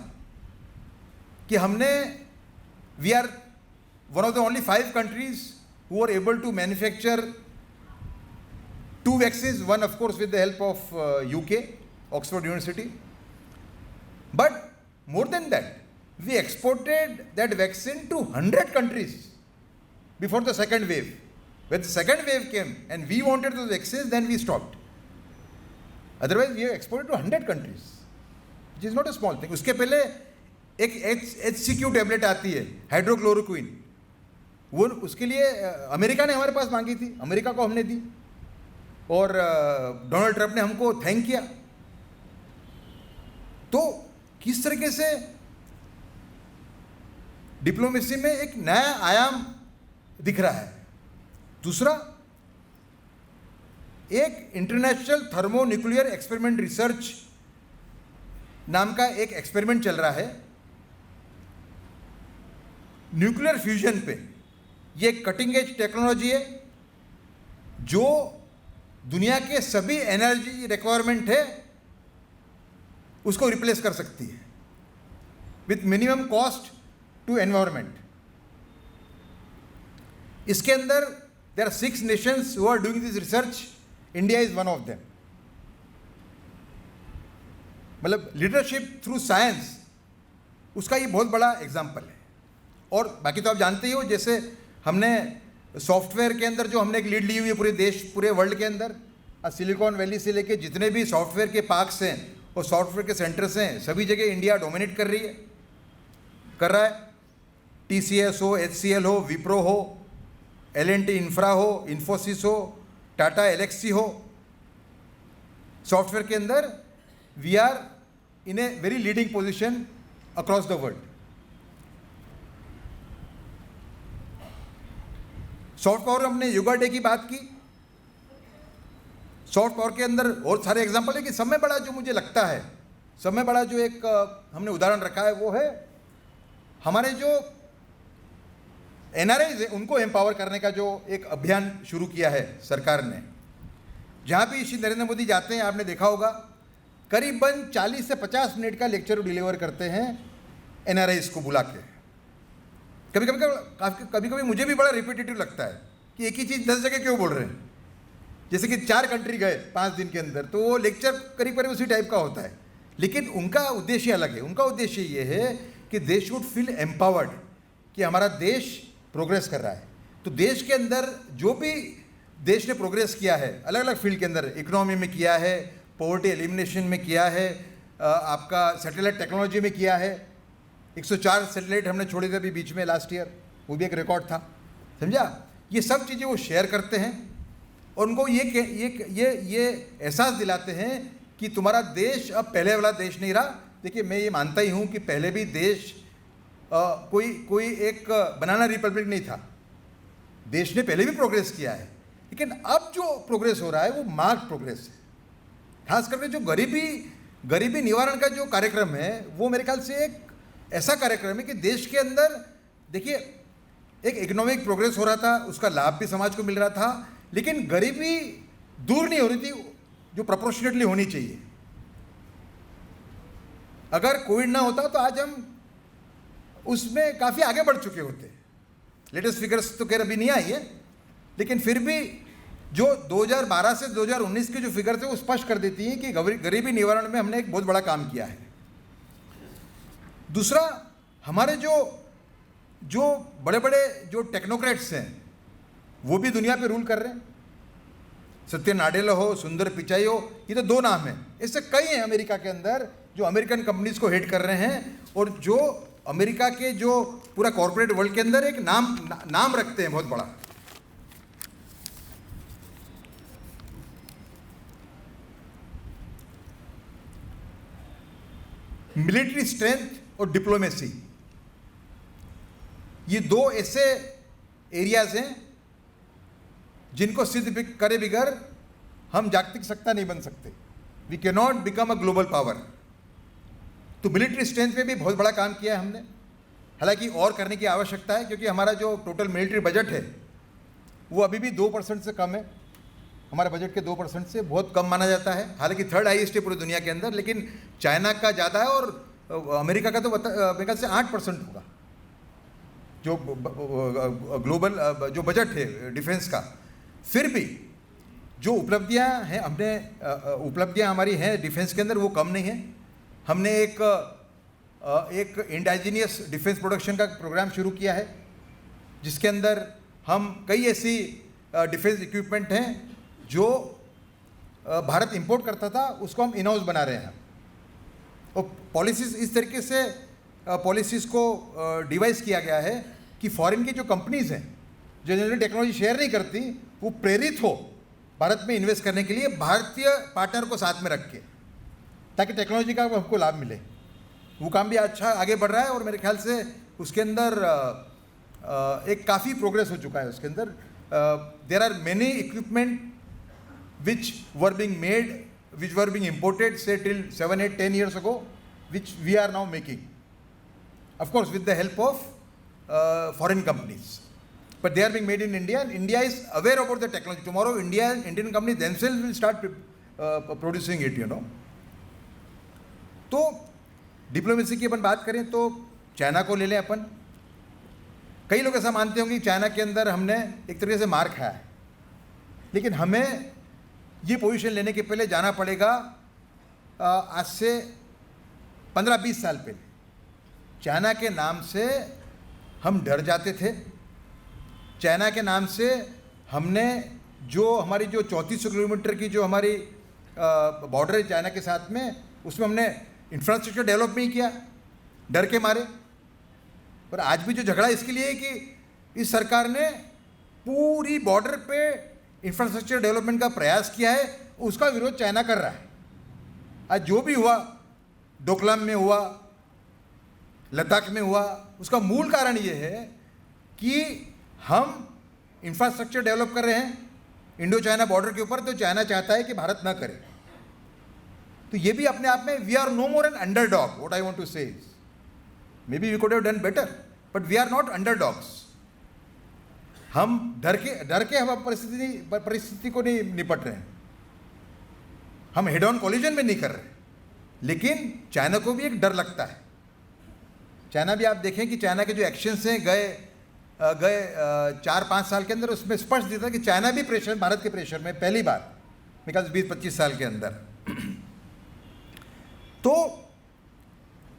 कि हमने we are one of the only 5 countries who are able to manufacture 2 vaccines, one of course with the help of UK, Oxford University. But more than that, we exported that vaccine to 100 countries before the second wave. When the second wave came and we wanted those vaccines, then we stopped. Otherwise, we have exported to 100 countries, which is not a small thing. उसके पहले एक HCQ tablet आती है, hydrochloroquine, वो उसके लिए America ने हमारे पास मांगी थी, अमेरिका को हमने दी, और डोनाल्ड ट्रंप ने हमको थैंक किया। तो किस तरीके से डिप्लोमेसी में एक नया आयाम दिख रहा है। दूसरा, एक इंटरनेशनल थर्मोन्यूक्लियर एक्सपेरिमेंट रिसर्च नाम का एक एक्सपेरिमेंट चल रहा है न्यूक्लियर फ्यूजन पे। ये कटिंग एज टेक्नोलॉजी है जो दुनिया के सभी एनर्जी रिक्वायरमेंट है उसको रिप्लेस कर सकती है with minimum cost to environment. इसके अंदर there are 6 nations who are doing this research, India is one of them. मतलब लीडरशिप थ्रू साइंस, उसका ये बहुत बड़ा एग्जाम्पल है। और बाकी तो आप जानते ही हो, जैसे हमने सॉफ्टवेयर के अंदर जो हमने एक लीड ली हुई है पूरे देश, पूरे वर्ल्ड के अंदर, सिलिकॉन वैली से लेके जितने भी सॉफ्टवेयर के पार्क्स हैं और सॉफ्टवेयर के सेंटर्स हैं, सभी जगह इंडिया डोमिनेट कर रहा है। TCS हो, HCL हो, विप्रो हो, L&T इंफ्रा हो, इन्फोसिस हो, टाटा एलेक्सी हो, सॉफ्टवेयर के अंदर we are in a very leading position across the world. Soft power, हमने योगा डे की बात की। सॉफ्ट पावर के अंदर और सारे एग्जाम्पल है कि सब में बड़ा जो मुझे लगता है, सब में बड़ा जो एक हमने उदाहरण रखा है वो है हमारे जो NRIs है उनको एम्पावर करने का जो एक अभियान शुरू किया है सरकार ने। जहाँ भी श्री नरेंद्र मोदी जाते हैं, आपने देखा होगा करीबन 40 से 50 मिनट का लेक्चर डिलीवर करते हैं NRIs को बुला के। कभी कभी मुझे भी बड़ा रिपीटेटिव लगता है कि एक ही चीज़ 10 जगह क्यों बोल रहे हैं। जैसे कि 4 कंट्री गए 5 दिन के अंदर, तो वो लेक्चर करीब करीब उसी टाइप का होता है, लेकिन उनका उद्देश्य अलग है। उनका उद्देश्य ये है कि दे शुड फील एम्पावर्ड कि हमारा देश प्रोग्रेस कर रहा है। तो देश के अंदर जो भी देश ने प्रोग्रेस किया है अलग अलग फील्ड के अंदर, इकोनॉमी में किया है, पॉवर्टी एलिमिनेशन में किया है, आपका सैटेलाइट टेक्नोलॉजी में किया है। 104 सैटेलाइट हमने छोड़े थे अभी बीच में लास्ट ईयर, वो भी एक रिकॉर्ड था, समझा। ये सब चीज़ें वो शेयर करते हैं और उनको ये एहसास दिलाते हैं कि तुम्हारा देश अब पहले वाला देश नहीं रहा। देखिए, मैं ये मानता ही हूँ कि पहले भी देश कोई एक बनाना रिपब्लिक नहीं था। देश ने पहले भी प्रोग्रेस किया है, लेकिन अब जो प्रोग्रेस हो रहा है वो मार्क्ड प्रोग्रेस है। खास करके जो गरीबी निवारण का जो कार्यक्रम है वो मेरे ख्याल से एक ऐसा कार्यक्रम है कि देश के अंदर देखिए, एक इकोनॉमिक प्रोग्रेस हो रहा था, उसका लाभ भी समाज को मिल रहा था, लेकिन गरीबी दूर नहीं हो रही थी जो प्रोपोर्शनेटली होनी चाहिए। अगर कोविड ना होता तो आज हम उसमें काफ़ी आगे बढ़ चुके होते। लेटेस्ट फिगर्स तो खैर अभी नहीं आई है, लेकिन फिर भी जो 2012 से 2019 के जो फिगर्स है वो स्पष्ट कर देती हैं कि गरीबी निवारण में हमने एक बहुत बड़ा काम किया है। दूसरा, हमारे जो बड़े बड़े जो टेक्नोक्रेट्स हैं वो भी दुनिया पे रूल कर रहे हैं। सत्य नाडेला हो, सुंदर पिचाई हो, ये तो दो नाम हैं, इससे कई हैं अमेरिका के अंदर जो अमेरिकन कंपनीज को हेड कर रहे हैं और जो अमेरिका के जो पूरा कॉर्पोरेट वर्ल्ड के अंदर एक नाम रखते हैं बहुत बड़ा। मिलिट्री स्ट्रेंथ और डिप्लोमेसी, ये दो ऐसे एरियाज हैं जिनको सिद्ध करे बिगर हम जागतिक सत्ता नहीं बन सकते। We can not become a global power. तो मिलिट्री स्ट्रेंथ पे भी बहुत बड़ा काम किया है हमने, हालांकि और करने की आवश्यकता है क्योंकि हमारा जो टोटल मिलिट्री बजट है वो अभी भी 2% से कम है। हमारे बजट के 2% से बहुत कम माना जाता है, हालांकि थर्ड हाईएस्ट है पूरी दुनिया के अंदर, लेकिन चाइना का ज़्यादा है और अमेरिका का तो मेरे ख्याल से 8% होगा जो ग्लोबल जो बजट है डिफेंस का। फिर भी जो उपलब्धियां हैं उपलब्धियां हमारी हैं डिफेंस के अंदर वो कम नहीं है। हमने एक इंडाइजीनियस डिफेंस प्रोडक्शन का प्रोग्राम शुरू किया है जिसके अंदर हम कई ऐसी डिफेंस इक्विपमेंट हैं जो भारत इंपोर्ट करता था, उसको हम इन हाउस बना रहे हैं। और पॉलिसीज़ इस तरीके से पॉलिसीज़ को डिवाइस किया गया है कि फॉरेन की जो कंपनीज़ हैं जो जनरली टेक्नोलॉजी शेयर नहीं करती, वो प्रेरित हो भारत में इन्वेस्ट करने के लिए भारतीय पार्टनर को साथ में रख के, ताकि टेक्नोलॉजी का हमको लाभ मिले। वो काम भी अच्छा आगे बढ़ रहा है और मेरे ख्याल से उसके अंदर एक काफ़ी प्रोग्रेस हो चुका है। उसके अंदर there are many equipment which were being imported say till 7, 8, 10 years ago, which we are now making, of course with the help of foreign companies, but they are being made in India and India is aware about the technology. Tomorrow Indian companies themselves will start producing it, you know. तो diplomacy की अपन बात करें तो China को ले लें अपन। कई लोग ऐसा मानते होंगे कि चाइना के अंदर हमने एक तरीके से मार खाया है, लेकिन हमें ये पोजीशन लेने के पहले जाना पड़ेगा आज से 15-20 साल पहले। चाइना के नाम से हम डर जाते थे। चाइना के नाम से हमने जो हमारी जो 3400 किलोमीटर की जो हमारी बॉर्डर है चाइना के साथ में, उसमें हमने इंफ्रास्ट्रक्चर डेवलप नहीं किया डर के मारे। पर आज भी जो झगड़ा इसके लिए है कि इस सरकार ने पूरी बॉर्डर पे इंफ्रास्ट्रक्चर डेवलपमेंट का प्रयास किया है, उसका विरोध चाइना कर रहा है। आज जो भी हुआ, डोकलाम में हुआ, लद्दाख में हुआ, उसका मूल कारण ये है कि हम इंफ्रास्ट्रक्चर डेवलप कर रहे हैं इंडो चाइना बॉर्डर के ऊपर, तो चाइना चाहता है कि भारत ना करे। तो ये भी अपने आप में we are no more an underdog. What I want to say is maybe we could have done better, but we are not underdogs. हम डर के हम परिस्थिति को नहीं निपट रहे हैं, हम हेड ऑन कॉलिजन में नहीं कर रहे, लेकिन चाइना को भी एक डर लगता है। चाइना भी आप देखें कि चाइना के जो एक्शंस हैं गए 4-5 साल के अंदर, उसमें स्पष्ट दिखता है कि चाइना भी प्रेशर, भारत के प्रेशर में पहली बार मेरे ख्याल 20-25 साल के अंदर। तो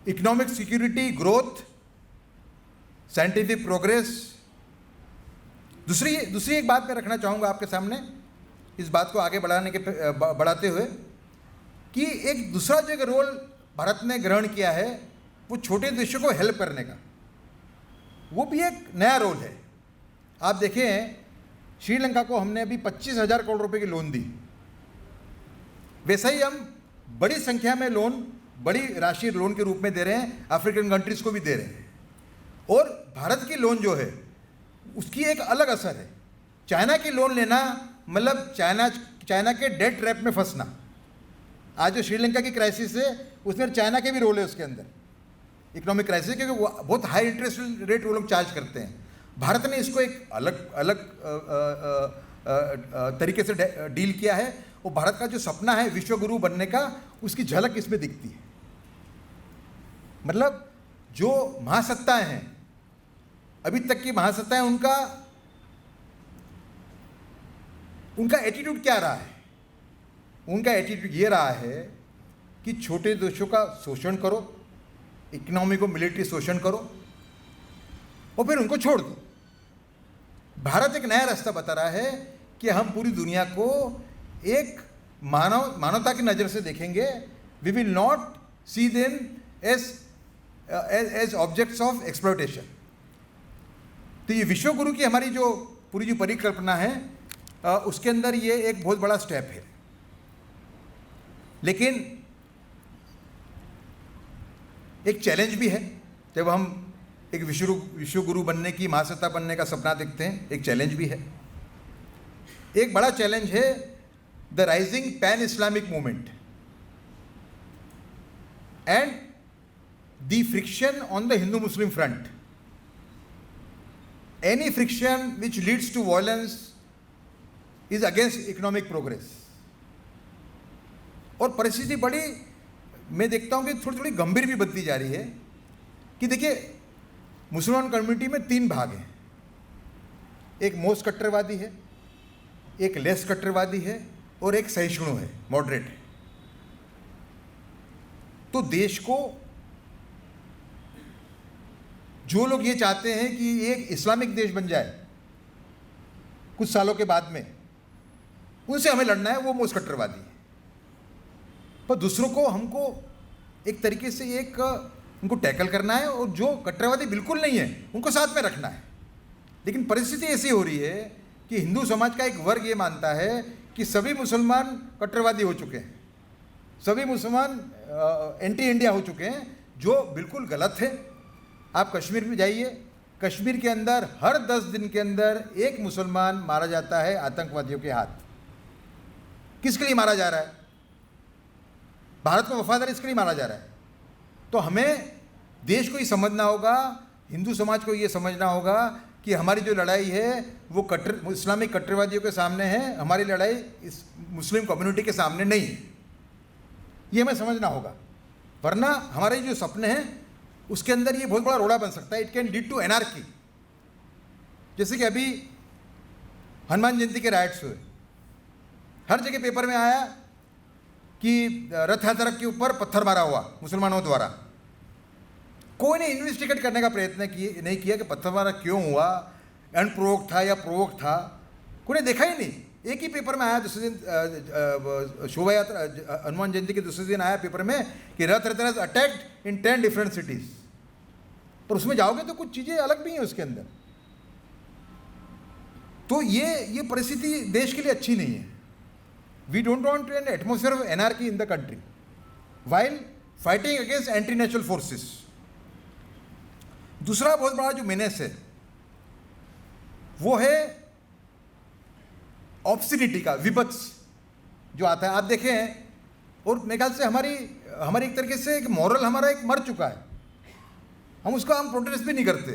economic security, growth, scientific progress. दूसरी एक बात मैं रखना चाहूँगा आपके सामने, इस बात को आगे बढ़ाते हुए, कि एक दूसरा जो रोल भारत ने ग्रहण किया है वो छोटे देशों को हेल्प करने का, वो भी एक नया रोल है। आप देखें श्रीलंका को हमने अभी 25,000 करोड़ रुपए की लोन दी, वैसा ही हम बड़ी संख्या में लोन, बड़ी राशि लोन के रूप में दे रहे हैं, अफ्रीकन कंट्रीज़ को भी दे रहे हैं। और भारत की लोन जो है उसकी एक अलग असर है। चाइना की लोन लेना मतलब चाइना के डेट ट्रैप में फंसना। आज जो श्रीलंका की क्राइसिस है उसमें चाइना के भी रोल है उसके अंदर। इकोनॉमिक क्राइसिस, क्योंकि वो बहुत हाई इंटरेस्ट रेट वो लोग चार्ज करते हैं। भारत ने इसको एक अलग अलग तरीके से डील किया है, और भारत का जो सपना है विश्व गुरु बनने का, उसकी झलक इसमें दिखती है। मतलब जो महासत्ताएं हैं, अभी तक की महासत्ताएं, उनका एटीट्यूड क्या रहा है? उनका एटीट्यूड ये रहा है कि छोटे देशों का शोषण करो, इकोनॉमी को मिलिट्री शोषण करो और फिर उनको छोड़ दो। भारत एक नया रास्ता बता रहा है कि हम पूरी दुनिया को एक मानवता की नज़र से देखेंगे। We will not see them as objects of exploitation. तो ये विश्व गुरु की हमारी जो पूरी जो परिकल्पना है, उसके अंदर ये एक बहुत बड़ा स्टेप है। लेकिन एक चैलेंज भी है। जब हम एक विश्व गुरु बनने की, महासत्ता बनने का सपना देखते हैं, एक चैलेंज भी है। एक बड़ा चैलेंज है the rising pan Islamic movement and the friction on the Hindu Muslim front. Any friction which leads to violence is against economic progress. और परिस्थिति बड़ी, मैं देखता हूं कि थोड़ी थोड़ी गंभीर भी बनती जा रही है। कि देखिए, मुसलमान कम्युनिटी में 3 भाग हैं। एक मोस्ट कट्टरवादी है, एक लेस कट्टरवादी है, और एक सहिष्णु है, मॉडरेट है। तो देश को जो लोग ये चाहते हैं कि एक इस्लामिक देश बन जाए कुछ सालों के बाद में, उनसे हमें लड़ना है, वो मोस्ट कट्टरवादी है। पर दूसरों को हमको एक तरीके से उनको टैकल करना है, और जो कट्टरवादी बिल्कुल नहीं है उनको साथ में रखना है। लेकिन परिस्थिति ऐसी हो रही है कि हिंदू समाज का एक वर्ग ये मानता है कि सभी मुसलमान कट्टरवादी हो चुके हैं, सभी मुसलमान एंटी इंडिया हो चुके हैं, जो बिल्कुल गलत है। आप कश्मीर में जाइए, कश्मीर के अंदर हर 10 दिन के अंदर एक मुसलमान मारा जाता है आतंकवादियों के हाथ। किसके लिए मारा जा रहा है? भारत को वफादार इसके लिए मारा जा रहा है। तो हमें देश को ये समझना होगा, हिंदू समाज को ये समझना होगा कि हमारी जो लड़ाई है वो इस्लामिक कट्टरवादियों के सामने है, हमारी लड़ाई इस मुस्लिम कम्युनिटी के सामने नहीं है। ये हमें समझना होगा, वरना हमारे जो सपने हैं उसके अंदर ये बहुत बड़ा रोड़ा बन सकता है। It can lead to anarchy. जैसे कि अभी हनुमान जयंती के राइट्स हुए, हर जगह पेपर में आया कि रथ यात्रा के ऊपर पत्थर मारा हुआ मुसलमानों द्वारा। कोई ने इन्वेस्टिगेट करने का प्रयत्न नहीं किया कि पत्थर मारा क्यों हुआ, अनप्रोवोक था या प्रोवोक था, कोई ने देखा ही नहीं। एक ही पेपर में आया दूसरे दिन, शोभा यात्रा हनुमान जयंती के दूसरे दिन आया पेपर में कि रथ यात्रा is attacked in 10 different cities. पर उसमें जाओगे तो कुछ चीज़ें अलग भी हैं उसके अंदर। तो ये परिस्थिति देश के लिए अच्छी नहीं है। We don't want an atmosphere of anarchy in the country while fighting against anti-natural forces. दूसरा बहुत बड़ा जो मेनेस है वो है ऑब्स्टिनिटी का, विपत्स जो आता है। आप देखें हैं, और मेरे ख्याल से हमारी एक तरीके से एक मॉरल हमारा एक मर चुका है। हम प्रोटेस्ट भी नहीं करते।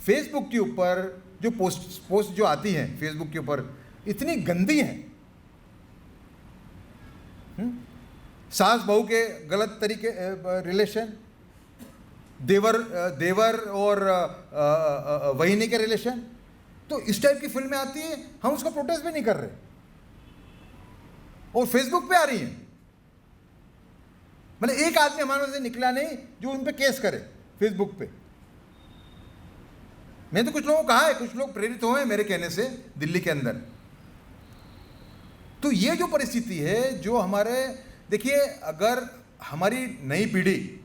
फेसबुक के ऊपर जो पोस्ट जो आती हैं फेसबुक के ऊपर इतनी गंदी हैं, सास बहू के गलत तरीके रिलेशन, देवर और वहिनी के रिलेशन, तो इस टाइप की फिल्में आती हैं, हम उसका प्रोटेस्ट भी नहीं कर रहे और फेसबुक पे आ रही हैं। मतलब एक आदमी हमारे से निकला नहीं जो उन पे केस करे फेसबुक पे। मैंने तो कुछ लोगों को कहा है, कुछ लोग प्रेरित हुए हैं मेरे कहने से दिल्ली के अंदर। तो ये जो परिस्थिति है, जो हमारे, देखिए, अगर हमारी नई पीढ़ी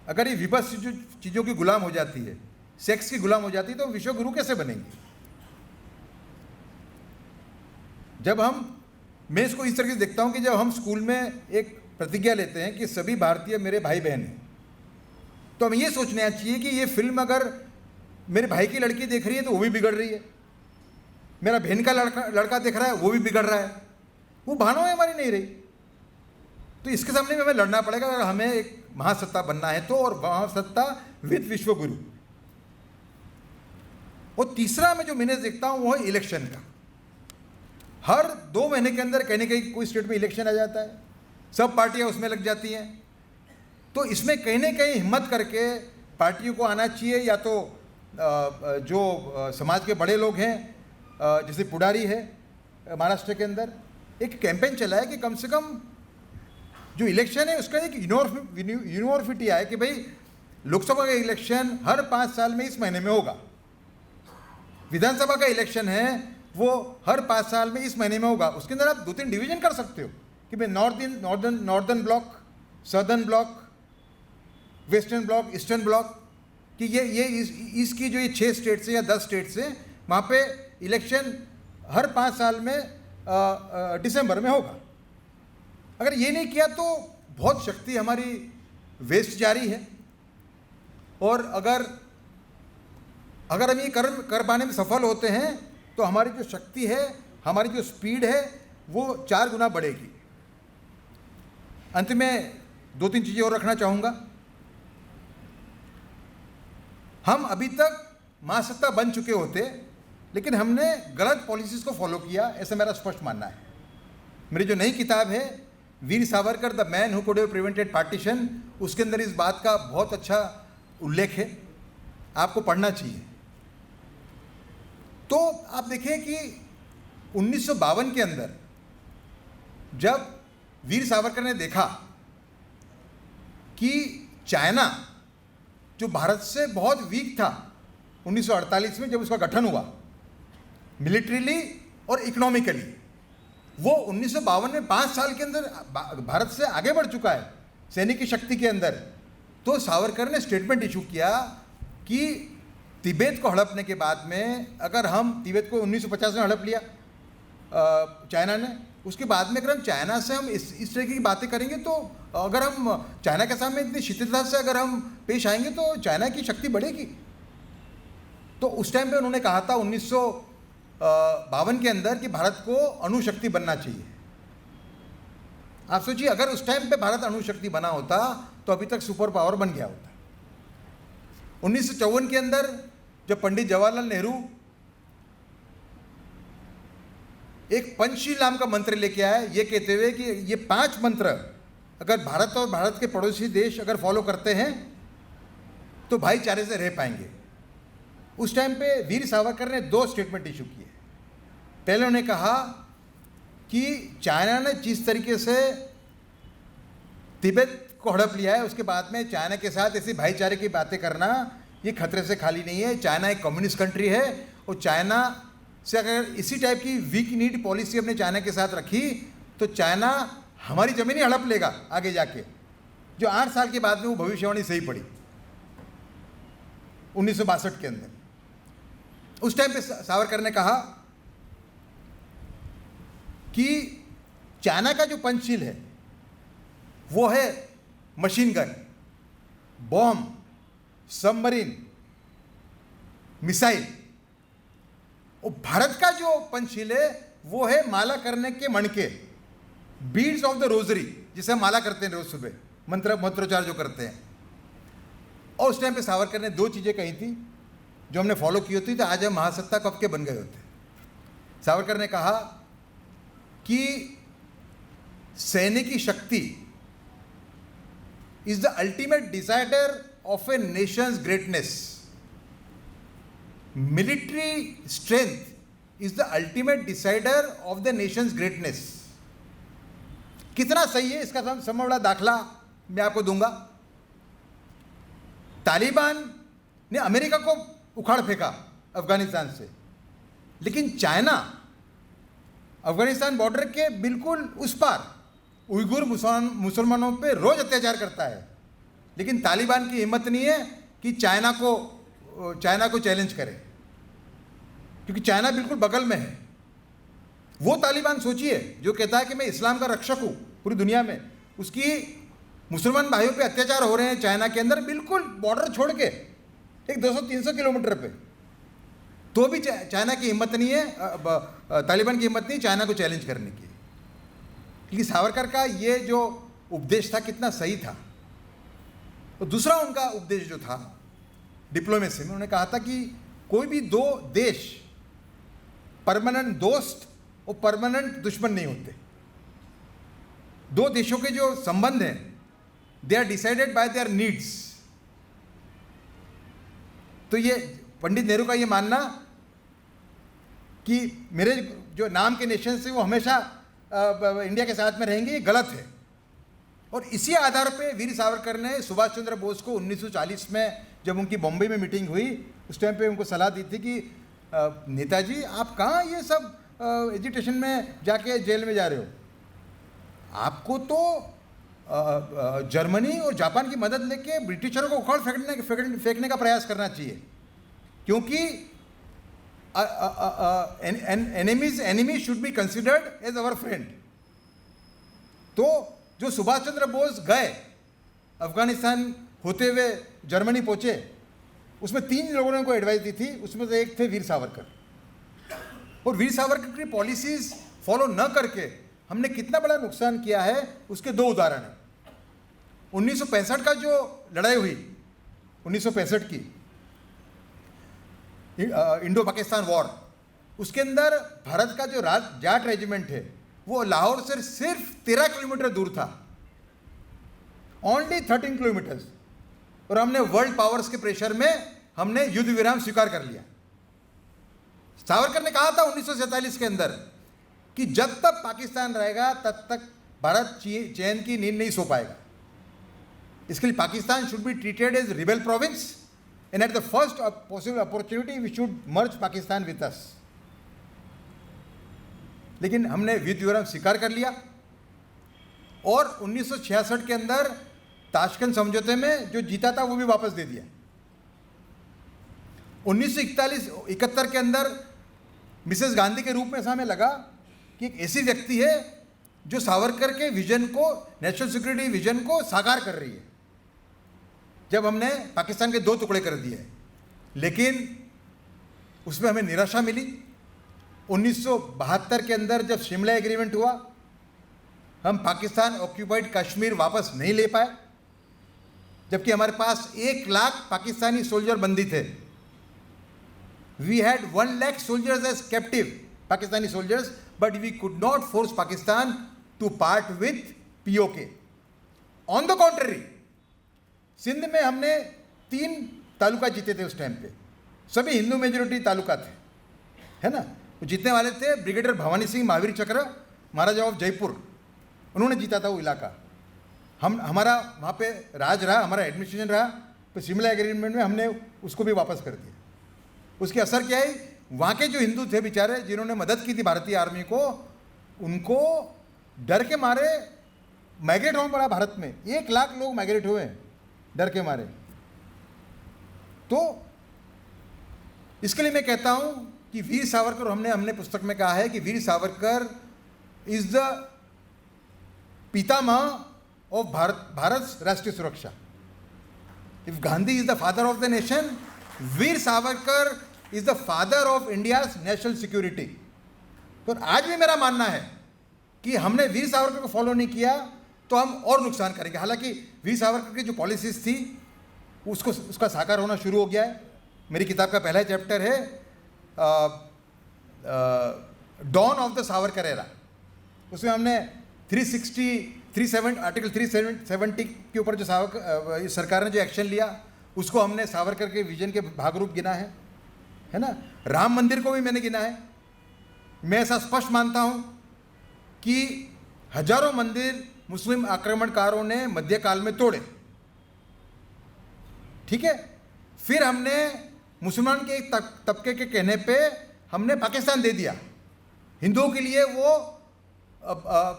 अगर ये विपक्ष जो चीज़ों की गुलाम हो जाती है, सेक्स की गुलाम हो जाती है, तो विश्व गुरु कैसे बनेंगे? मैं इसको इस तरह से देखता हूँ कि जब हम स्कूल में एक प्रतिज्ञा लेते हैं कि सभी भारतीय मेरे भाई बहन हैं, तो हमें ये सोचना चाहिए कि ये फिल्म अगर मेरे भाई की लड़की देख रही है तो वो भी बिगड़ रही है, मेरा बहन का लड़का देख रहा है वो भी बिगड़ रहा है, वो भावनाएं हमारी नहीं रही। तो इसके सामने में हमें लड़ना पड़ेगा। अगर हमें एक महासत्ता बनना है तो, और महासत्ता विद विश्वगुरु। और तीसरा मैं जो मैंने देखता हूँ वो है इलेक्शन का। हर 2 महीने के अंदर कहीं ना कहीं कोई स्टेट में इलेक्शन आ जाता है, सब पार्टियां उसमें लग जाती हैं। तो इसमें कहीं ना कहीं हिम्मत करके पार्टियों को आना चाहिए, या तो जो समाज के बड़े लोग हैं, जैसे पुडारी है महाराष्ट्र के अंदर, एक कैंपेन चला है कि कम से कम जो इलेक्शन है उसका एक यूनिवर्सिटी आए कि भाई लोकसभा का इलेक्शन हर 5 साल में इस महीने में होगा, विधानसभा का इलेक्शन है वो हर 5 साल में इस महीने में होगा। उसके अंदर आप 2-3 डिवीजन कर सकते हो कि भाई northern block, southern block, western block, eastern block, कि ये इसकी जो ये 6 स्टेट्स हैं या 10 स्टेट्स हैं, वहाँ पे इलेक्शन हर 5 साल में दिसंबर में होगा। अगर ये नहीं किया तो बहुत शक्ति हमारी वेस्ट जा रही है, और अगर हम ये कर पाने में सफल होते हैं तो हमारी जो शक्ति है, हमारी जो स्पीड है वो 4 गुना बढ़ेगी। अंत में 2-3 चीज़ें और रखना चाहूँगा। हम अभी तक महासत्ता बन चुके होते, लेकिन हमने गलत पॉलिसीज़ को फॉलो किया, ऐसा मेरा स्पष्ट मानना है। मेरी जो नई किताब है Veer Savarkar the man who could have prevented partition, उसके अंदर इस बात का बहुत अच्छा उल्लेख है, आपको पढ़ना चाहिए। तो आप देखिए कि 1952 के अंदर जब वीर सावरकर ने देखा कि चाइना जो भारत से बहुत वीक था 1948 में जब उसका गठन हुआ मिलिट्रीली और इकोनॉमिकली, वो 1952 में 5 साल के अंदर भारत से आगे बढ़ चुका है सैनिक की शक्ति के अंदर। तो सावरकर ने स्टेटमेंट इशू किया कि तिब्बत को हड़पने के बाद में, अगर हम तिब्बत को 1950 में हड़प लिया चाइना ने, उसके बाद में अगर हम चाइना से हम इस तरह की बातें करेंगे, तो अगर हम चाइना के सामने इतनी शिथिलता से अगर हम पेश आएंगे तो चाइना की शक्ति बढ़ेगी। तो उस टाइम पे उन्होंने कहा था 1952 के अंदर कि भारत को अणुशक्ति बनना चाहिए। आप सोचिए अगर उस टाइम पे भारत अणुशक्ति बना होता तो अभी तक सुपर पावर बन गया होता। 1954 के अंदर जब पंडित जवाहरलाल नेहरू एक पंचशील नाम का मंत्र लेके आए, ये कहते हुए कि ये 5 मंत्र अगर भारत और भारत के पड़ोसी देश अगर फॉलो करते हैं तो भाईचारे से रह पाएंगे। उस टाइम पे वीर सावरकर ने 2 स्टेटमेंट इशू किए। पहले उन्होंने कहा कि चाइना ने जिस तरीके से तिब्बत को हड़प लिया है, उसके बाद में चाइना के साथ ऐसी भाईचारे की बातें करना ये खतरे से खाली नहीं है। चाइना एक कम्युनिस्ट कंट्री है, और चाइना से अगर इसी टाइप की वीक नीड पॉलिसी अपने चाइना के साथ रखी तो चाइना हमारी ज़मीन ही हड़प लेगा आगे जाके। जो 8 साल के बाद में वो भविष्यवाणी सही पड़ी 1962 के अंदर। उस टाइम पे सावरकर ने कहा कि चाइना का जो पंचशील है वो है machine gun, bomb, submarine, missile, और भारत का जो पंचशील है वो है माला करने के मणके, बीड्स ऑफ द रोजरी, जिसे हम माला करते हैं रोज सुबह, मंत्रोच्चार जो करते हैं। और उस टाइम पे सावरकर ने 2 चीज़ें कही थी जो हमने फॉलो की होती तो आज हम महासत्ता कब के बन गए होते। सावरकर ने कहा कि सैनिक की शक्ति is the ultimate decider of A Nations greatness, military strength is the ultimate decider of the Nations greatness. कितना सही है इसका सबसे बड़ा दाखला मैं आपको दूंगा। तालिबान ने अमेरिका को उखाड़ फेंका अफगानिस्तान से, लेकिन चाइना अफगानिस्तान बॉर्डर के बिल्कुल उस पार उइगुर मुसलमानों पे रोज अत्याचार करता है, लेकिन तालिबान की हिम्मत नहीं है कि चाइना को चैलेंज करे, क्योंकि चाइना बिल्कुल बगल में है। वो तालिबान सोचिए जो कहता है कि मैं इस्लाम का रक्षक हूँ पूरी दुनिया में, उसकी मुसलमान भाइयों पे अत्याचार हो रहे हैं चाइना के अंदर, बिल्कुल बॉर्डर छोड़ के एक 200-300 किलोमीटर पे, तो भी चाइना की हिम्मत नहीं है, तालिबान की हिम्मत नहीं चाइना को चैलेंज करने की। क्योंकि सावरकर का ये जो उपदेश था कितना सही था। तो दूसरा उनका उपदेश जो था डिप्लोमेसी में, उन्होंने कहा था कि कोई भी दो देश परमानेंट दोस्त और परमानेंट दुश्मन नहीं होते। दो देशों के जो संबंध हैं they are decided by their needs. तो ये पंडित नेहरू का ये मानना कि मेरे जो नाम के नेशन से वो हमेशा इंडिया के साथ में रहेंगे, ये गलत है। और इसी आधार पे वीर सावरकर ने सुभाष चंद्र बोस को 1940 में जब उनकी बॉम्बे में मीटिंग हुई, उस टाइम पे उनको सलाह दी थी कि नेताजी आप कहाँ ये सब एजिटेशन में जाके जेल में जा रहे हो, आपको तो जर्मनी और जापान की मदद लेके ब्रिटिशरों को उखाड़ फेंकने का प्रयास करना चाहिए, क्योंकि enemy should be considered as our friend. तो जो सुभाष चंद्र बोस गए अफगानिस्तान होते हुए जर्मनी पहुंचे, उसमें 3 लोगों ने उनको एडवाइस दी थी, उसमें से एक थे वीर सावरकर। और वीर सावरकर की पॉलिसीज फॉलो न करके हमने कितना बड़ा नुकसान किया है, उसके 2 उदाहरण हैं। 1965 का जो लड़ाई हुई 1965 की इंडो पाकिस्तान वॉर, उसके अंदर भारत का जो जाट रेजिमेंट है वो लाहौर से सिर्फ 13 किलोमीटर दूर था, ओनली 13 किलोमीटर्स, और हमने वर्ल्ड पावर्स के प्रेशर में हमने युद्ध विराम स्वीकार कर लिया। सावरकर ने कहा था 1947 के अंदर कि जब तक पाकिस्तान रहेगा तब तक भारत चैन की नींद नहीं सो पाएगा। इसके लिए Pakistan should be treated as rebel province and at the first possible opportunity we should merge Pakistan with us. लेकिन हमने युद्ध विराम स्वीकार कर लिया और 1966 के अंदर ताशकंद समझौते में जो जीता था वो भी वापस दे दिया। 1971 के अंदर मिसेस गांधी के रूप में ऐसा हमें लगा कि एक ऐसी व्यक्ति है जो सावरकर के विजन को, नेशनल सिक्योरिटी विजन को साकार कर रही है, जब हमने पाकिस्तान के 2 टुकड़े कर दिए। लेकिन उसमें हमें निराशा मिली। 1972 के अंदर जब शिमला एग्रीमेंट हुआ, हम पाकिस्तान ऑक्यूपाइड कश्मीर वापस नहीं ले पाए, जबकि हमारे पास 1 लाख पाकिस्तानी सोल्जर बंदी थे। We had 1 lakh soldiers as captive Pakistani soldiers, but we could not force Pakistan to part with PoK. On the contrary, Sindh में हमने 3 तालुका जीते थे उस टाइम पे, सभी हिंदू मेजोरिटी तालुका थे, है ना। वो जीतने वाले थे ब्रिगेडियर भवानी सिंह महावीर चक्र, महाराजा ऑफ जयपुर, उन्होंने जीता था वो इलाका। हमारा वहाँ पे राज रहा, हमारा एडमिनिस्ट्रेशन रहा, तो शिमला एग्रीमेंट में हमने उसको भी वापस कर दिया। उसकी असर क्या है, वहाँ के जो हिंदू थे बेचारे, जिन्होंने मदद की थी भारतीय आर्मी को, उनको डर के मारे माइग्रेट होना पड़ा भारत में। 1 लाख लोग माइग्रेट हुए डर के मारे। तो इसके लिए मैं कहता हूँ कि वीर सावरकर, हमने पुस्तक में कहा है कि वीर सावरकर इज द पितामह ऑफ भारत राष्ट्रीय सुरक्षा। If Gandhi is the father of the nation, Veer Savarkar is the father of India's national security. तो आज भी मेरा मानना है कि हमने वीर सावरकर को फॉलो नहीं किया तो हम और नुकसान करेंगे। हालांकि वीर सावरकर की जो पॉलिसीज थी उसका साकार होना शुरू हो गया है। मेरी किताब का पहला चैप्टर है dawn of the Savarkar era. उसमें हमने आर्टिकल 370 के ऊपर जो सावरकर सरकार ने जो एक्शन लिया उसको हमने सावरकर के विजन के भागरूप गिना है ना। राम मंदिर को भी मैंने गिना है। मैं ऐसा स्पष्ट मानता हूँ कि हजारों मंदिर मुस्लिम आक्रमणकारों ने मध्यकाल में तोड़े, ठीक है। फिर हमने मुसलमान के एक तबके के कहने पे हमने पाकिस्तान दे दिया। हिंदुओं के लिए वो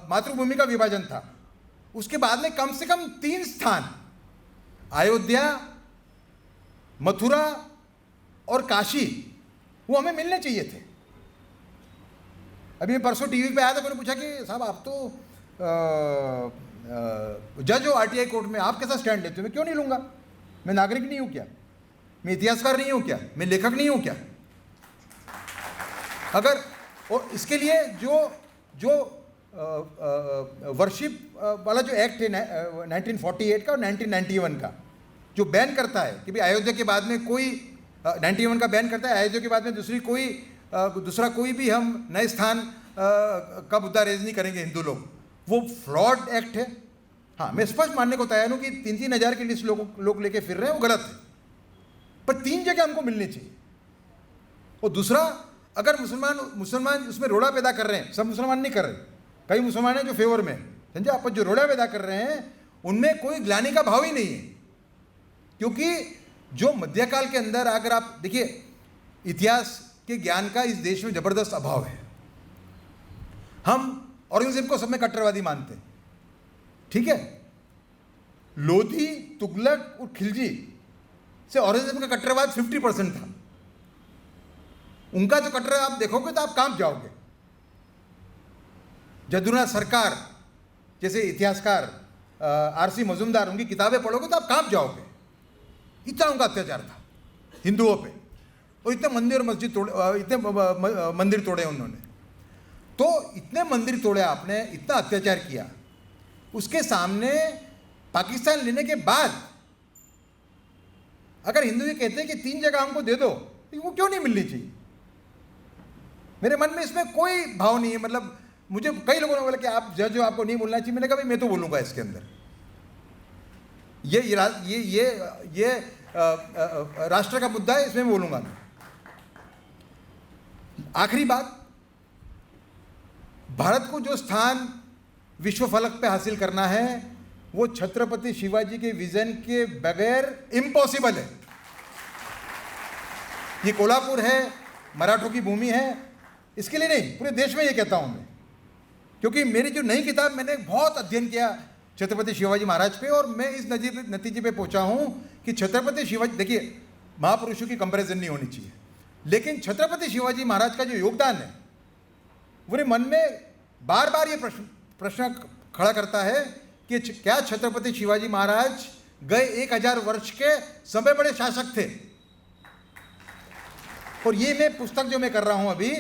मातृभूमि का विभाजन था। उसके बाद में कम से कम 3 स्थान, अयोध्या, मथुरा और काशी, वो हमें मिलने चाहिए थे। अभी मैं परसों टीवी पे आया था, मैंने पूछा कि साहब आप तो जज हो आरटीआई कोर्ट में, आप कैसा स्टैंड लेते हो? मैं क्यों नहीं लूँगा? मैं नागरिक नहीं हूँ क्या? मैं इतिहासकार नहीं हूँ क्या? मैं लेखक नहीं हूँ क्या? अगर और इसके लिए जो वर्शिप वाला जो एक्ट है 1948 का और 1991 का, जो बैन करता है कि भाई अयोध्या के बाद में कोई 91 का बैन करता है, अयोध्या के बाद में दूसरा कोई भी हम नए स्थान का मुद्दा रेज नहीं करेंगे हिंदू लोग, वो फ्लॉड एक्ट है। हाँ, मैं स्पष्ट मानने को तैयार हूँ कि 3-3 हज़ार की लिस्ट लोग लेके फिर रहे हैं, वो गलत है, पर 3 जगह हमको मिलनी चाहिए। और दूसरा, अगर मुसलमान उसमें रोड़ा पैदा कर रहे हैं, सब मुसलमान नहीं कर रहे, कई मुसलमान हैं जो फेवर में, समझे आप, जो रोड़ा पैदा कर रहे हैं उनमें कोई ग्लानि का भाव ही नहीं है। क्योंकि जो मध्यकाल के अंदर अगर आप देखिए, इतिहास के ज्ञान का इस देश में जबरदस्त अभाव है। हम औरंगजेब को सब में कट्टरवादी मानते हैं, ठीक है, लोधी, तुगलक और खिलजी से औरंगजेब का कट्टरवाद 50% था। उनका जो कट्टर आप देखोगे तो आप कांप जाओगे। जदुनाथ सरकार जैसे इतिहासकार, आरसी मजुमदार, उनकी किताबें पढ़ोगे तो आप कांप जाओगे। इतना उनका अत्याचार था हिंदुओं पे, और इतने मंदिर और मस्जिद तोड़े, इतने मंदिर तोड़े उन्होंने। तो इतने मंदिर तोड़े आपने, इतना अत्याचार किया, उसके सामने पाकिस्तान लेने के बाद अगर हिंदू ये कहते हैं कि 3 जगह हमको दे दो, तो वो क्यों नहीं मिलनी चाहिए? मेरे मन में इसमें कोई भाव नहीं है। मतलब मुझे कई लोगों ने बोला कि आप जज हो, आपको नहीं बोलना चाहिए। मैंने कहा भाई मैं तो बोलूँगा इसके अंदर। ये राष्ट्र का मुद्दा है, इसमें मैं बोलूँगा। आखिरी बात, भारत को जो स्थान विश्व फलक पे हासिल करना है वो छत्रपति शिवाजी के विजन के बगैर इम्पॉसिबल है। ये कोल्हापुर है, मराठों की भूमि है, इसके लिए नहीं, पूरे देश में ये कहता हूं मैं। क्योंकि मेरी जो नई किताब, मैंने बहुत अध्ययन किया छत्रपति शिवाजी महाराज पे, और मैं इस नतीजे पे पहुंचा हूं कि छत्रपति शिवाजी, देखिए महापुरुषों की कंपैरिजन नहीं होनी चाहिए, लेकिन छत्रपति शिवाजी महाराज का जो योगदान है, मेरे मन में बार बार ये प्रश्न खड़ा करता है कि क्या छत्रपति शिवाजी महाराज गए 1000 वर्ष के समय बड़े शासक थे। और ये मैं पुस्तक जो मैं कर रहा हूं अभी,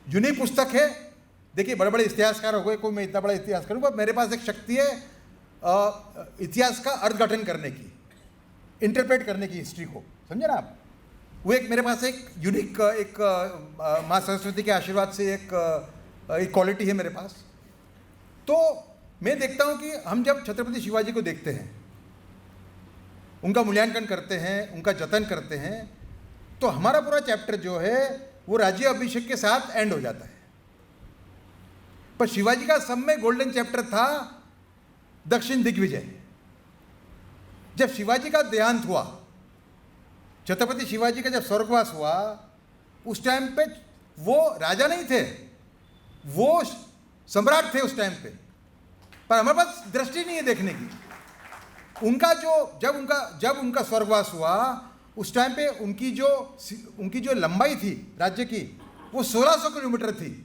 यूनिक पुस्तक है। देखिए बड़े बड़े इतिहासकार हो गए, कोई मैं इतना बड़ा इतिहासकार हूँ, मेरे पास एक शक्ति है इतिहास का अर्थघटन करने की, इंटरप्रेट करने की हिस्ट्री को, समझे ना आप। वो एक मेरे पास एक यूनिक, एक माँ सरस्वती के आशीर्वाद से एक क्वालिटी है मेरे पास। तो मैं देखता हूँ कि हम जब छत्रपति शिवाजी को देखते हैं, उनका मूल्यांकन करते हैं, उनका जतन करते हैं, तो हमारा पूरा चैप्टर जो है वो राज्य अभिषेक के साथ एंड हो जाता है। पर शिवाजी का सब में गोल्डन चैप्टर था दक्षिण दिग्विजय। जब शिवाजी का देहांत हुआ, छत्रपति शिवाजी का जब स्वर्गवास हुआ, उस टाइम पे वो राजा नहीं थे, वो सम्राट थे उस टाइम पे, पर हमारे पास दृष्टि नहीं है देखने की। उनका जो जब उनका स्वर्गवास हुआ, उस टाइम पे उनकी जो लंबाई थी राज्य की, वो 1600 किलोमीटर थी।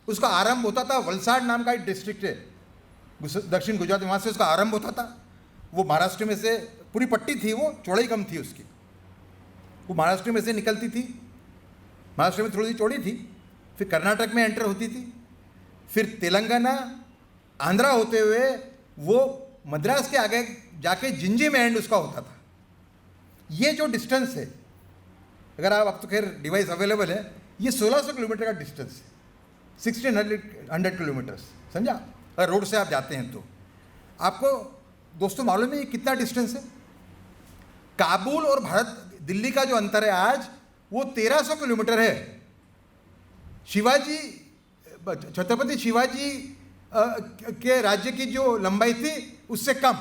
उसका आरंभ होता था, वलसाड नाम का एक डिस्ट्रिक्ट है दक्षिण गुजरात में, वहाँ से उसका आरंभ होता था। वो महाराष्ट्र में से पूरी पट्टी थी, वो चौड़ाई कम थी उसकी, वो महाराष्ट्र में से निकलती थी, महाराष्ट्र में थोड़ी सी चौड़ी थी, फिर कर्नाटक में एंटर होती थी, फिर तेलंगाना, आंध्रा होते हुए वो मद्रास के आगे जाके जिंजी में एंड उसका होता था। ये जो डिस्टेंस है, अगर आप, अब तो खैर डिवाइस अवेलेबल है, ये 1600 किलोमीटर का डिस्टेंस है, 1600 किलोमीटर्स, समझा। अगर रोड से आप जाते हैं तो आपको दोस्तों मालूम है ये कितना डिस्टेंस है। काबुल और दिल्ली का जो अंतर है आज, वो 1300 किलोमीटर है। छत्रपति शिवाजी के राज्य की जो लंबाई थी उससे कम।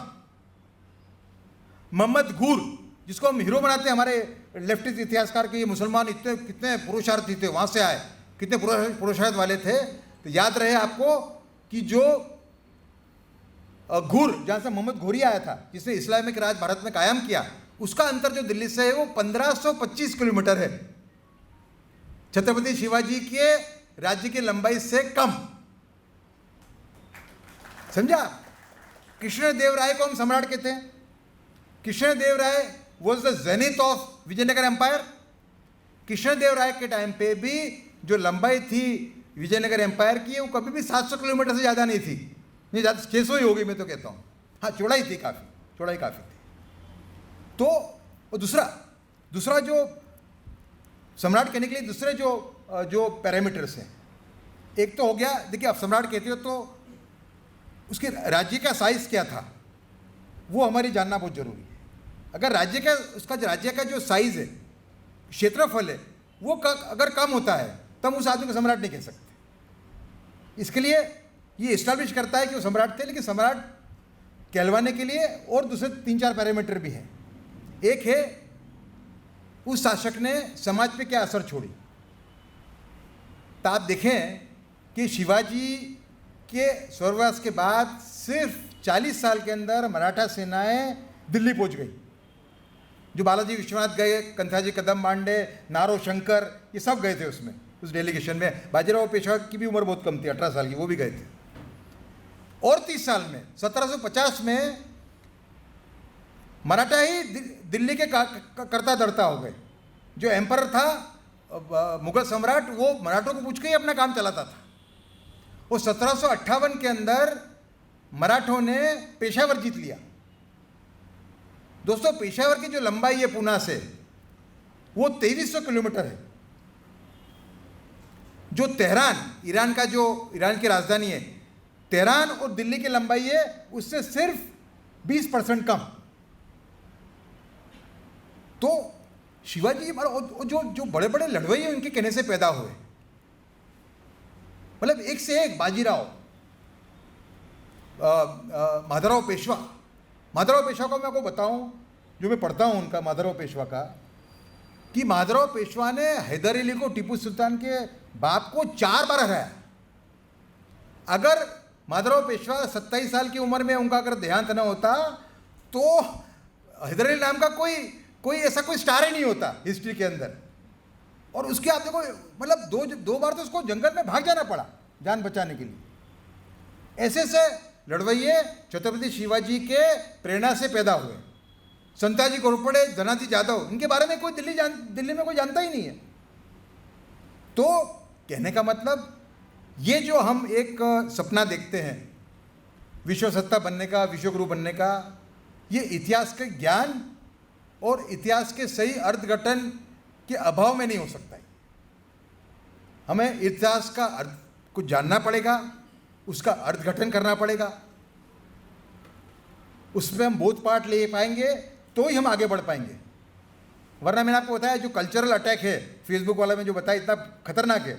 मोहम्मद घूर, जिसको हम हीरो बनाते हैं हमारे लेफ्टिस्ट इतिहासकार के, ये मुसलमान कितने पुरुषार्थी थे, वहाँ से आए, कितने पुरुषार्थ वाले थे। तो याद रहे आपको कि जो घूर, जहाँ से मोहम्मद घोरी आया था, जिसने इस्लामिक राज भारत में कायम किया, उसका अंतर जो दिल्ली से है वो 1525 किलोमीटर है, छत्रपति शिवाजी के राज्य की लंबाई से कम, समझा। कृष्णदेवराय को हम सम्राट कहते हैं। Krishnadevaraya was the zenith of Vijayanagara empire. Krishnadevaraya के टाइम पे भी जो लंबाई थी विजयनगर एम्पायर की, वो कभी भी 700 किलोमीटर से ज़्यादा नहीं थी, नहीं ज़्यादा 600 ही होगी मैं तो कहता हूँ। हाँ, चौड़ाई थी काफ़ी, चौड़ाई काफ़ी थी। तो और दूसरा जो सम्राट कहने के लिए दूसरे जो पैरामीटर्स हैं, एक तो हो गया, देखिए आप सम्राट कहते हो तो उसके राज्य का साइज क्या था वो हमारी जानना बहुत जरूरी है। अगर राज्य का जो साइज है, क्षेत्रफल है, वो अगर कम होता है तब उस आदमी को सम्राट नहीं कह सकते। इसके लिए ये इस्टेब्लिश करता है कि वो सम्राट थे, लेकिन सम्राट कहलवाने के लिए और दूसरे 3-4 पैरामीटर भी हैं। एक है उस शासक ने समाज पे क्या असर छोड़ी। तो आप देखें कि शिवाजी के स्वर्गवास के बाद सिर्फ 40 साल के अंदर मराठा सेनाएं दिल्ली पहुंच गई। जो बालाजी विश्वनाथ गए, कंथाजी कदम मांडे, नारो शंकर, ये सब गए थे उसमें, उस डेलीगेशन में। बाजीराव पेशवा की भी उम्र बहुत कम थी, 18 साल की, वो भी गए थे। और 30 साल में 1750 में मराठा ही दिल्ली के करता धरता हो गए। जो एम्परर था, मुगल सम्राट, वो मराठों को पूछ के ही अपना काम चलाता था। वो 1758 के अंदर मराठों ने पेशावर जीत लिया। दोस्तों, पेशावर की जो लंबाई है पूना से, वो 2300 किलोमीटर है। जो तेहरान, ईरान की राजधानी है, तेहरान और दिल्ली की लंबाई है उससे सिर्फ 20% कम। तो शिवाजी जो बड़े बड़े लड़वैये उनके कहने से पैदा हुए, मतलब एक से एक, बाजीराव, माधवराव पेशवा को मैं आपको बताऊं, जो मैं पढ़ता हूं उनका, माधवराव पेशवा का, कि माधवराव पेशवा ने हैदर अली को, टीपू सुल्तान के बाप को 4 बार हराया। अगर माधवराव पेशवा 27 साल की उम्र में उनका अगर देहांत न होता तो हैदर अली नाम का कोई ऐसा कोई स्टार ही नहीं होता हिस्ट्री के अंदर। और उसके आप देखो, मतलब दो बार तो उसको जंगल में भाग जाना पड़ा जान बचाने के लिए। ऐसे लड़वैये छत्रपति शिवाजी के प्रेरणा से पैदा हुए। संताजी घोरपड़े, धनाजी जादव, इनके बारे में कोई दिल्ली में कोई जानता ही नहीं है। तो कहने का मतलब, ये जो हम एक सपना देखते हैं विश्व सत्ता बनने का, विश्वगुरु बनने का, ये इतिहास के ज्ञान और इतिहास के सही अर्थघटन के अभाव में नहीं हो सकता है। हमें इतिहास का अर्थ को जानना पड़ेगा, उसका अर्थघटन करना पड़ेगा, उसमें हम बोध पाठ ले पाएंगे तो ही हम आगे बढ़ पाएंगे। वरना मैंने आपको बताया, जो कल्चरल अटैक है फेसबुक वाला में जो बताया, इतना खतरनाक है,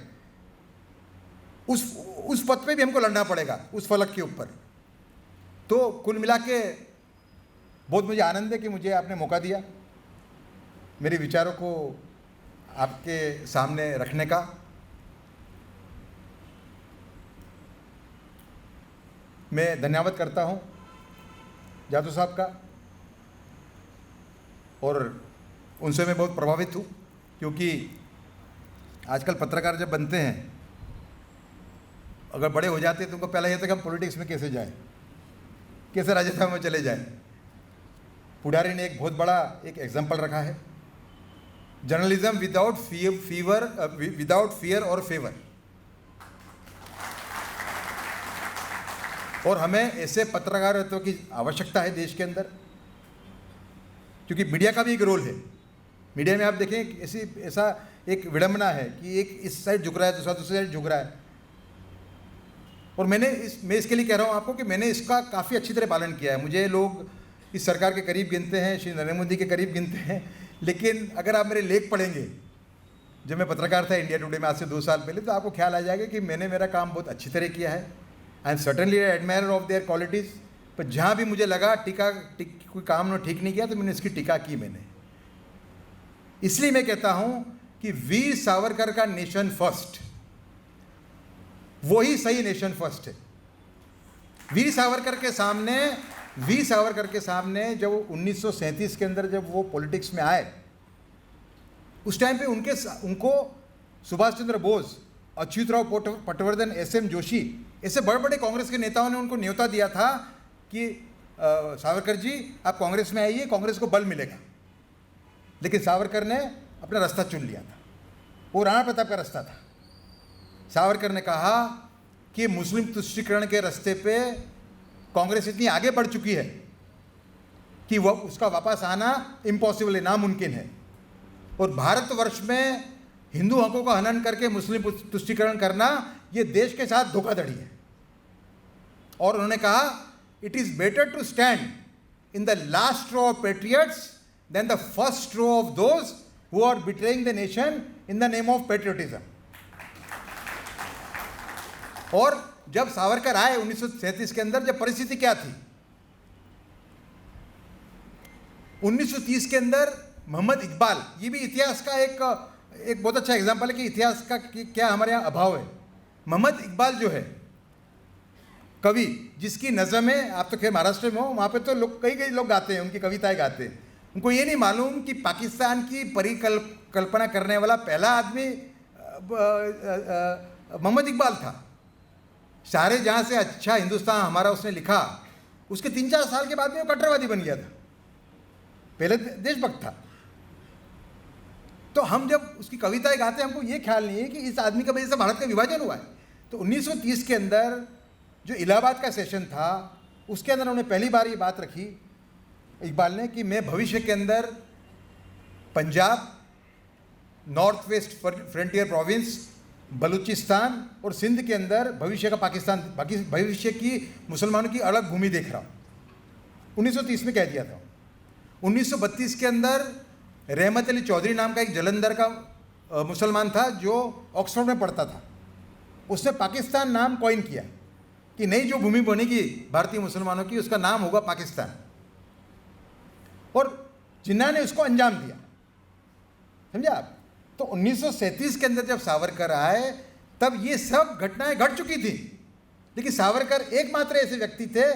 उस पथ पे भी हमको लड़ना पड़ेगा, उस फलक के ऊपर। तो कुल मिला के बहुत मुझे आनंद है कि मुझे आपने मौका दिया मेरे विचारों को आपके सामने रखने का। मैं धन्यवाद करता हूं जादू साहब का, और उनसे मैं बहुत प्रभावित हूं, क्योंकि आजकल पत्रकार जब बनते हैं, अगर बड़े हो जाते हैं तो उनको पहला ये था कि हम पॉलिटिक्स में कैसे जाएं, कैसे राज्यसभा में चले जाएं। पुडारी ने एक बहुत बड़ा एक एग्जाम्पल रखा है, जर्नलिज्म विदाउट फियर और फेवर। और हमें ऐसे पत्रकारिता की आवश्यकता है देश के अंदर, क्योंकि मीडिया का भी एक रोल है। मीडिया में आप देखें ऐसा एक विडंबना है कि एक इस साइड झुक रहा है, दूसरी साइड झुक रहा है। और मैं इसके लिए कह रहा हूँ आपको कि मैंने इसका काफ़ी अच्छी तरह पालन किया है। मुझे लोग इस सरकार के करीब गिनते हैं, श्री नरेंद्र मोदी के करीब गिनते हैं, लेकिन अगर आप मेरे लेख पढ़ेंगे, जब मैं पत्रकार था इंडिया टुडे में आज से 2 साल पहले, तो आपको ख्याल आ जाएगा कि मैंने मेरा काम बहुत अच्छी तरह किया है। I am certainly admirer of their qualities. पर जहाँ भी मुझे लगा कोई काम ने ठीक नहीं किया, तो मैंने इसकी टीका की। मैंने इसलिए मैं कहता हूँ कि वीर सावरकर का नेशन फर्स्ट वही सही नेशन फर्स्ट है। वीर सावरकर के सामने जब 1937 के अंदर जब वो पॉलिटिक्स में आए, उस टाइम पे उनको सुभाष चंद्र बोस, अच्युतराव पटवर्धन, SM जोशी, ऐसे बड़े बड़े कांग्रेस के नेताओं ने उनको न्योता दिया था कि सावरकर जी आप कांग्रेस में आइए, कांग्रेस को बल मिलेगा। लेकिन सावरकर ने अपना रास्ता चुन लिया था, वो राणा प्रताप का रास्ता था। सावरकर ने कहा कि मुस्लिम तुष्टीकरण के रास्ते पे कांग्रेस इतनी आगे बढ़ चुकी है कि वह उसका वापस आना इम्पॉसिबल है, नामुमकिन है। और भारतवर्ष में हिंदू हकों का हनन करके मुस्लिम तुष्टीकरण करना ये देश के साथ धोखाधड़ी है। और उन्होंने कहा it is better to stand in the last row of patriots than the first row of those who are betraying the nation in the name of patriotism. और जब सावरकर आए 1937 के अंदर, जब परिस्थिति क्या थी, 1930 के अंदर मोहम्मद इकबाल, ये भी इतिहास का एक बहुत अच्छा एग्जाम्पल है कि इतिहास का क्या हमारे यहाँ अभाव है। मोहम्मद इकबाल जो है कवि, जिसकी नज़में, आप तो खैर महाराष्ट्र में हो, वहाँ पे तो लोग कई लोग गाते हैं, उनकी कविताएं गाते हैं। उनको ये नहीं मालूम कि पाकिस्तान की परिकल्पना करने वाला पहला आदमी मोहम्मद इकबाल था। सारे जहाँ से अच्छा हिंदुस्तान हमारा उसने लिखा, उसके 3-4 साल के बाद में वो कट्टरवादी बन गया था, पहले देशभक्त था। तो हम जब उसकी कविताएं गाते हैं, हमको ये ख्याल नहीं है कि इस आदमी का वजह से भारत का विभाजन हुआ है। तो 1930 के अंदर जो इलाहाबाद का सेशन था, उसके अंदर उन्होंने पहली बार ये बात रखी इकबाल ने कि मैं भविष्य के अंदर Punjab, north west frontier province, Balochistan और सिंध के अंदर भविष्य का पाकिस्तान, भविष्य की मुसलमानों की अलग भूमि देख रहा हूँ। 1930 में कह दिया था। 1932 के अंदर रहमत अली चौधरी नाम का एक जलंधर का मुसलमान था जो ऑक्सफोर्ड में पढ़ता था। उसने पाकिस्तान नाम कॉइन किया कि नई जो भूमि बनेगी भारतीय मुसलमानों की, उसका नाम होगा पाकिस्तान। और जिन्ना ने उसको अंजाम दिया, समझे आप। तो 1937 के अंदर जब सावरकर आए, तब ये सब घटनाएं घट चुकी थी, लेकिन सावरकर एकमात्र ऐसे व्यक्ति थे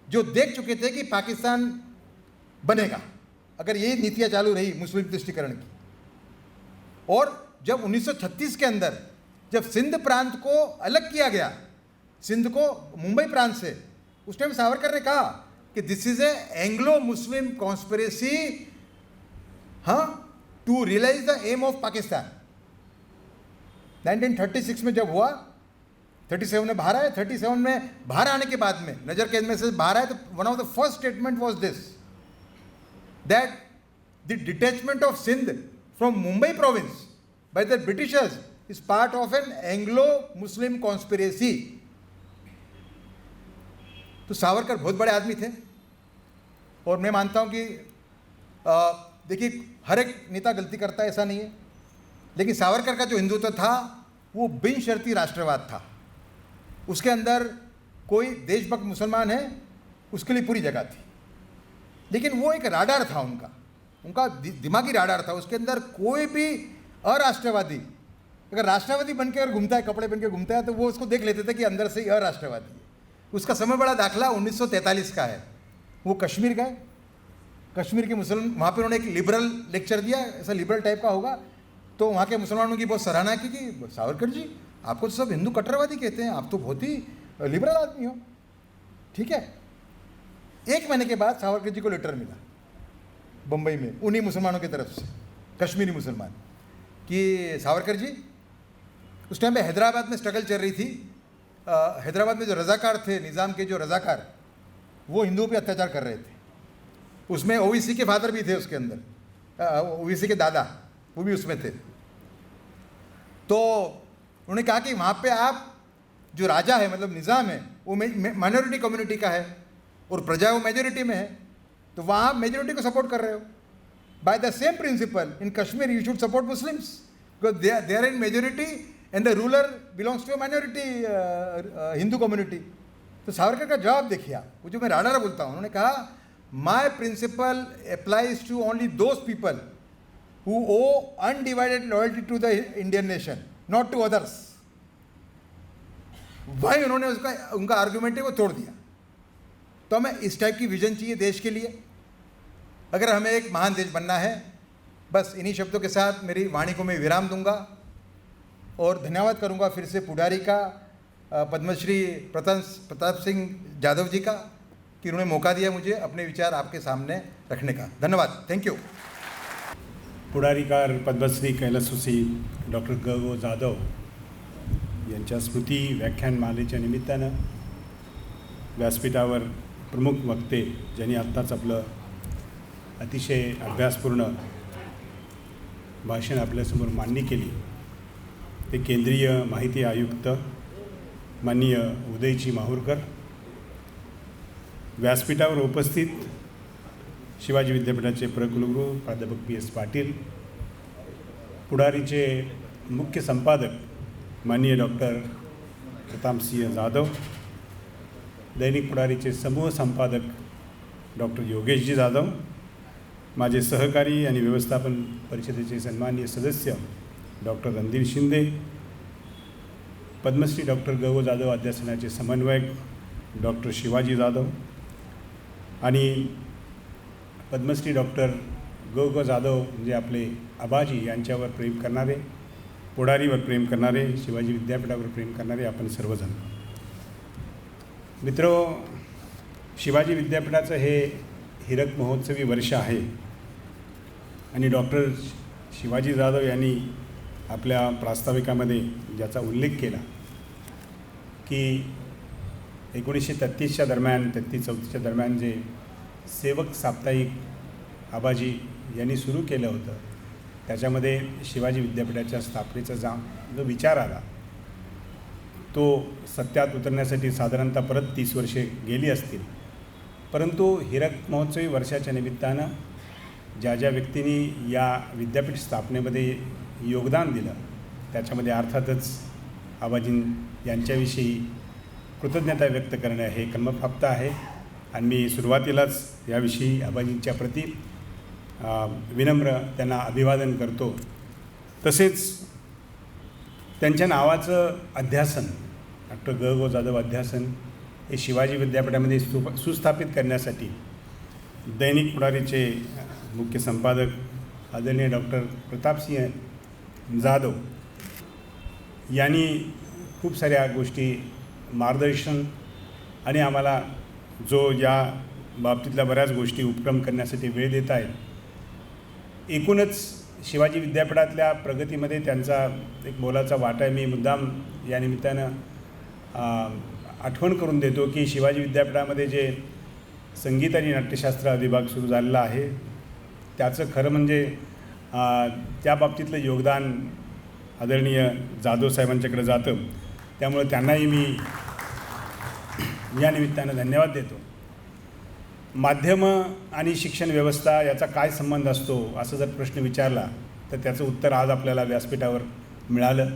जो देख चुके थे कि पाकिस्तान बनेगा अगर ये नीतियां चालू रही मुस्लिम तुष्टीकरण की। और जब 1936 के अंदर जब सिंध प्रांत को अलग किया गया, सिंध को मुंबई प्रांत से, उस टाइम सावरकर ने कहा कि this is a Anglo Muslim conspiracy, हाँ, to realise the aim of Pakistan. 1936 में जब हुआ, 37 में बाहर आए, 37 में बाहर आने के बाद में, नजर कैद में से बाहर आए, तो one of the first statement was this, that the detachment of Sindh from Mumbai province by the Britishers is part of an Anglo-Muslim conspiracy। तो सावरकर बहुत बड़े आदमी थे, और मैं मानता हूं कि देखिए हर एक नेता गलती करता है, ऐसा नहीं है, लेकिन सावरकर का जो हिंदुत्व था वो बिन शर्ती राष्ट्रवाद था। उसके अंदर कोई देशभक्त मुसलमान है, उसके लिए पूरी जगह थी, लेकिन वो एक राडार था, उनका दिमागी राडार था। उसके अंदर कोई भी अराष्ट्रवादी अगर राष्ट्रवादी बनकर घूमता है, कपड़े पहन के घूमता है, तो वो उसको देख लेते थे कि अंदर से ही अराष्ट्रवादी है। उसका समय बड़ा दाखला 1943 का है। वो कश्मीर गए, कश्मीर के मुसलमान, वहाँ पर उन्होंने एक लिबरल लेक्चर दिया, ऐसा लिबरल टाइप का होगा, तो वहाँ के मुसलमानों की बहुत सराहना की कि सावरकर जी, आपको तो सब हिंदू कट्टरवादी कहते हैं, आप तो बहुत ही लिबरल आदमी हो। ठीक है, 1 महीने के बाद सावरकर जी को लेटर मिला बम्बई में उन्हीं मुसलमानों की तरफ से, कश्मीरी मुसलमान, कि सावरकर जी, उस टाइम पे हैदराबाद में स्ट्रगल चल रही थी। हैदराबाद में जो रज़ाकार थे, निज़ाम के जो रज़ाकार, वो हिंदुओं पे अत्याचार कर रहे थे। उसमें ओवैसी के फादर भी थे, उसके अंदर ओवैसी के दादा, वो भी उसमें थे। तो उन्होंने कहा कि वहाँ पे आप जो राजा है, मतलब निज़ाम है, वो माइनॉरिटी कम्युनिटी का है और प्रजा वो मेजोरिटी में है, तो वहाँ मेजोरिटी को सपोर्ट कर रहे हो। By the same principle in Kashmir you should support Muslims, because they are in majority and the ruler belongs to minority Hindu community. तो सावरकर का जवाब देखिए आप, वो जो मैं राडार बोलता हूँ, उन्होंने कहा my principle applies to only those people who owe undivided loyalty to the Indian nation, not to others. वही उन्होंने उनका आर्ग्यूमेंट है वो तोड़ दिया। तो हमें इस टाइप की विजन चाहिए देश के लिए, अगर हमें एक महान देश बनना है। बस इन्हीं शब्दों के साथ मेरी वाणी को मैं विराम दूंगा और धन्यवाद करूंगा फिर से पुडारी का, पद्मश्री प्रताप सिंह जाधव जी का, कि उन्होंने मौका दिया मुझे अपने विचार आपके सामने रखने का। धन्यवाद, थैंक यू। पुढारीकार पद्मश्री कैलासवासी डॉक्टर ग जाधव यांच्या स्मृती व्याख्यानमालेच्या निमित्तानं व्यासपीठावर प्रमुख वक्ते ज्यांनी आत्ताच आपलं अतिशय अभ्यासपूर्ण भाषण आपल्यासमोर मांडणी केली ते केंद्रीय माहिती आयुक्त माननीय उदयजी माहूरकर, व्यासपीठावर उपस्थित शिवाजी विद्यापीठाचे प्रकुलगुरू प्राध्यापक PS पाटील, पुढारीचे मुख्य संपादक माननीय डॉक्टर प्रतापसिंह जाधव, दैनिक पुढारीचे समूह संपादक डॉक्टर योगेशजी जाधव, माझे सहकारी आणि व्यवस्थापन परिषदेचे सन्माननीय सदस्य डॉक्टर रणधीर शिंदे, पद्मश्री डॉक्टर ग जाधव अध्यासनाचे समन्वयक डॉक्टर शिवाजी जाधव आणि पद्मश्री डॉक्टर ग जाधव म्हणजे आपले आबाजी यांच्यावर प्रेम करणारे, पुढारीवर प्रेम करणारे, शिवाजी विद्यापीठावर प्रेम करणारे आपण सर्वजण. मित्रो, शिवाजी विद्यापीठाचं हे हिरक महोत्सवी वर्ष आहे आणि डॉक्टर शिवाजी जाधव यांनी आपल्या प्रास्ताविकामध्ये ज्याचा उल्लेख केला की 1933च्या दरम्यान 33-34च्या दरम्यान जे सेवक साप्ताहिक आबाजी यांनी सुरू केलं होतं त्याच्यामध्ये शिवाजी विद्यापीठाच्या स्थापनेचा जो विचार आला तो सत्यात उतरण्यासाठी साधारणतः परत 30 वर्षे गेली असतील. परंतु हिरक महोत्सवी वर्षाच्या निमित्तानं ज्या ज्या व्यक्तींनी या विद्यापीठ स्थापनेमध्ये योगदान दिलं त्याच्यामध्ये अर्थातच आबाजी यांच्याविषयी कृतज्ञता व्यक्त करणं हे कर्मप्राप्त आहे आणि मी सुरुवातीलाच याविषयी आबाजींच्या प्रती विनम्र त्यांना अभिवादन करतो. तसेच त्यांच्या नावाचं अध्यासन डॉक्टर ग जाधव अध्यासन हे शिवाजी विद्यापीठामध्ये सुस्थापित करण्यासाठी दैनिक पुढारीचे मुख्य संपादक आदरणीय डॉक्टर प्रतापसिंह जाधव यांनी खूप साऱ्या गोष्टी मार्गदर्शन आणि आम्हाला जो या बाबतीतल्या बऱ्याच गोष्टी उपक्रम करण्यासाठी वेळ देत आहेत. एकूणच शिवाजी विद्यापीठातल्या प्रगतीमध्ये त्यांचा एक मोलाचा वाटा आहे. मी मुद्दाम या निमित्तानं आठवण करून देतो की शिवाजी विद्यापीठामध्ये जे संगीत आणि नाट्यशास्त्र विभाग सुरू झालेला आहे त्याचं खरं म्हणजे त्या बाबतीतलं योगदान आदरणीय जाधव साहेबांच्याकडे जातं. त्यामुळे त्यांनाही मी या निमित्तानं धन्यवाद देतो. माध्यमं आणि शिक्षण व्यवस्था याचा काय संबंध असतो असं जर प्रश्न विचारला तर त्याचं उत्तर आज आपल्याला व्यासपीठावर मिळालं.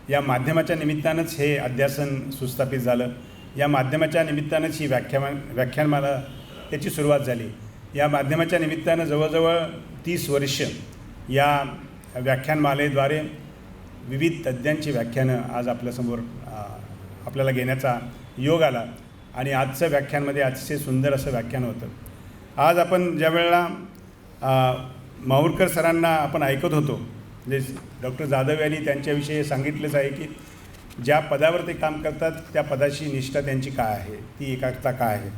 या माध्यमाच्या निमित्तानंच हे अध्यासन सुस्थापित झालं. या माध्यमाच्या निमित्तानंच ही व्याख्यानमाला त्याची सुरुवात झाली. या माध्यमाच्या निमित्तानं जवळजवळ 30 वर्ष या व्याख्यानमालेद्वारे विविध तज्ज्ञांची व्याख्यानं आज आपल्यासमोर आपल्याला घेण्याचा योग आला आणि आजचं व्याख्यानमध्ये अतिशय सुंदर असं व्याख्यान होतं. आज आपण ज्या वेळेला माहूरकर सरांना आपण ऐकत होतो म्हणजे डॉक्टर जाधव यांनी त्यांच्याविषयी सांगितलेच आहे की ज्या पदावर ते काम करतात त्या पदाची निष्ठा त्यांची काय आहे, ती एकाग्रता काय आहे.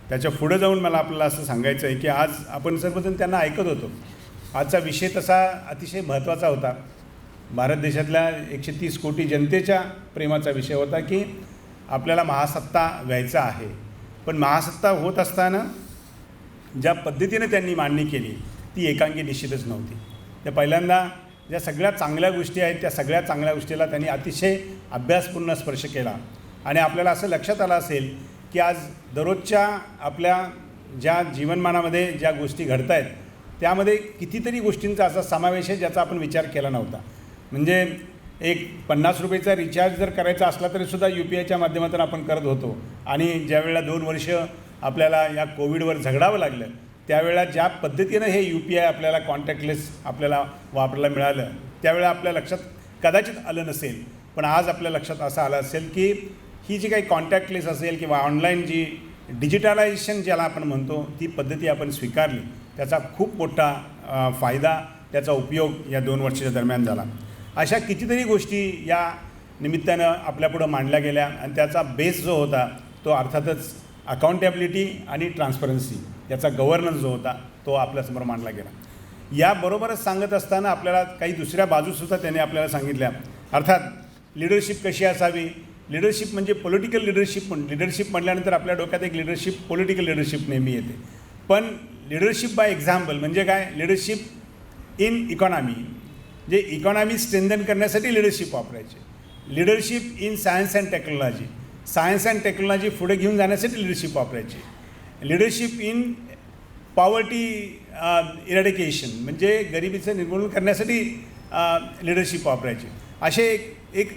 त्याच्या पुढं जाऊन मला आपल्याला असं सांगायचं आहे की आज आपण सर्वजण त्यांना ऐकत होतो. आजचा विषय तसा अतिशय महत्त्वाचा होता. भारत देशातल्या 130 कोटी जनतेच्या प्रेमाचा विषय होता की आपल्याला महासत्ता व्हायचं आहे. पण महासत्ता होत असताना ज्या पद्धतीने त्यांनी मांडणी केली ती एकांगी निश्चितच नव्हती. त्या पहिल्यांदा ज्या सगळ्या चांगल्या गोष्टी आहेत त्या सगळ्या चांगल्या गोष्टीला त्यांनी अतिशय अभ्यासपूर्ण स्पर्श केला आणि आपल्याला असं लक्षात आलं असेल की आज दररोजच्या आपल्या ज्या जीवनमानामध्ये ज्या गोष्टी घडत आहेत त्यामध्ये कितीतरी गोष्टींचा असा समावेश आहे ज्याचा आपण विचार केला नव्हता. म्हणजे एक 50 रुपयेचा रिचार्ज जर करायचा असला तरीसुद्धा UPIच्या माध्यमातून आपण करत होतो आणि ज्यावेळेला 2 वर्ष आपल्याला या कोविडवर झगडावं लागलं त्यावेळेला ज्या पद्धतीनं हे UPI आपल्याला कॉन्टॅक्टलेस आपल्याला वापरायला मिळालं त्यावेळेला आपल्या लक्षात कदाचित आलं नसेल. पण आज आपल्या लक्षात असं आलं असेल की ही जी काही कॉन्टॅक्टलेस असेल किंवा ऑनलाईन जी डिजिटलायझेशन ज्याला आपण म्हणतो ती पद्धती आपण स्वीकारली त्याचा खूप मोठा फायदा त्याचा उपयोग या 2 वर्षाच्या दरम्यान झाला. अशा कितीतरी गोष्टी या निमित्तानं आपल्यापुढं मांडल्या गेल्या आणि त्याचा बेस जो होता तो अर्थातच अकाउंटेबिलिटी आणि ट्रान्सपरन्सी याचा गव्हर्नन्स जो होता तो आपल्यासमोर मांडला गेला. याबरोबरच सांगत असताना आपल्याला काही दुसऱ्या बाजूसुद्धा त्यांनी आपल्याला सांगितल्या. अर्थात लिडरशिप कशी असावी लिडरशिप म्हणजे पॉलिटिकल लिडरशिप म्हटल्यानंतर आपल्या डोक्यात एक पॉलिटिकल लिडरशिप नेहमी येते. पण लिडरशिप बाय एक्झाम्पल म्हणजे काय? लिडरशिप इन इकॉनॉमी, जे इकॉनॉमी स्ट्रेंथन करण्यासाठी लिडरशिप वापरायचे. Leadership in science and technology पुढे घेऊन जाण्यासाठी लिडरशिप वापरायची. लिडरशिप इन पॉवर्टी इरॅडिकेशन म्हणजे गरिबीचं निर्मूलन करण्यासाठी लिडरशिप वापरायची. असे एक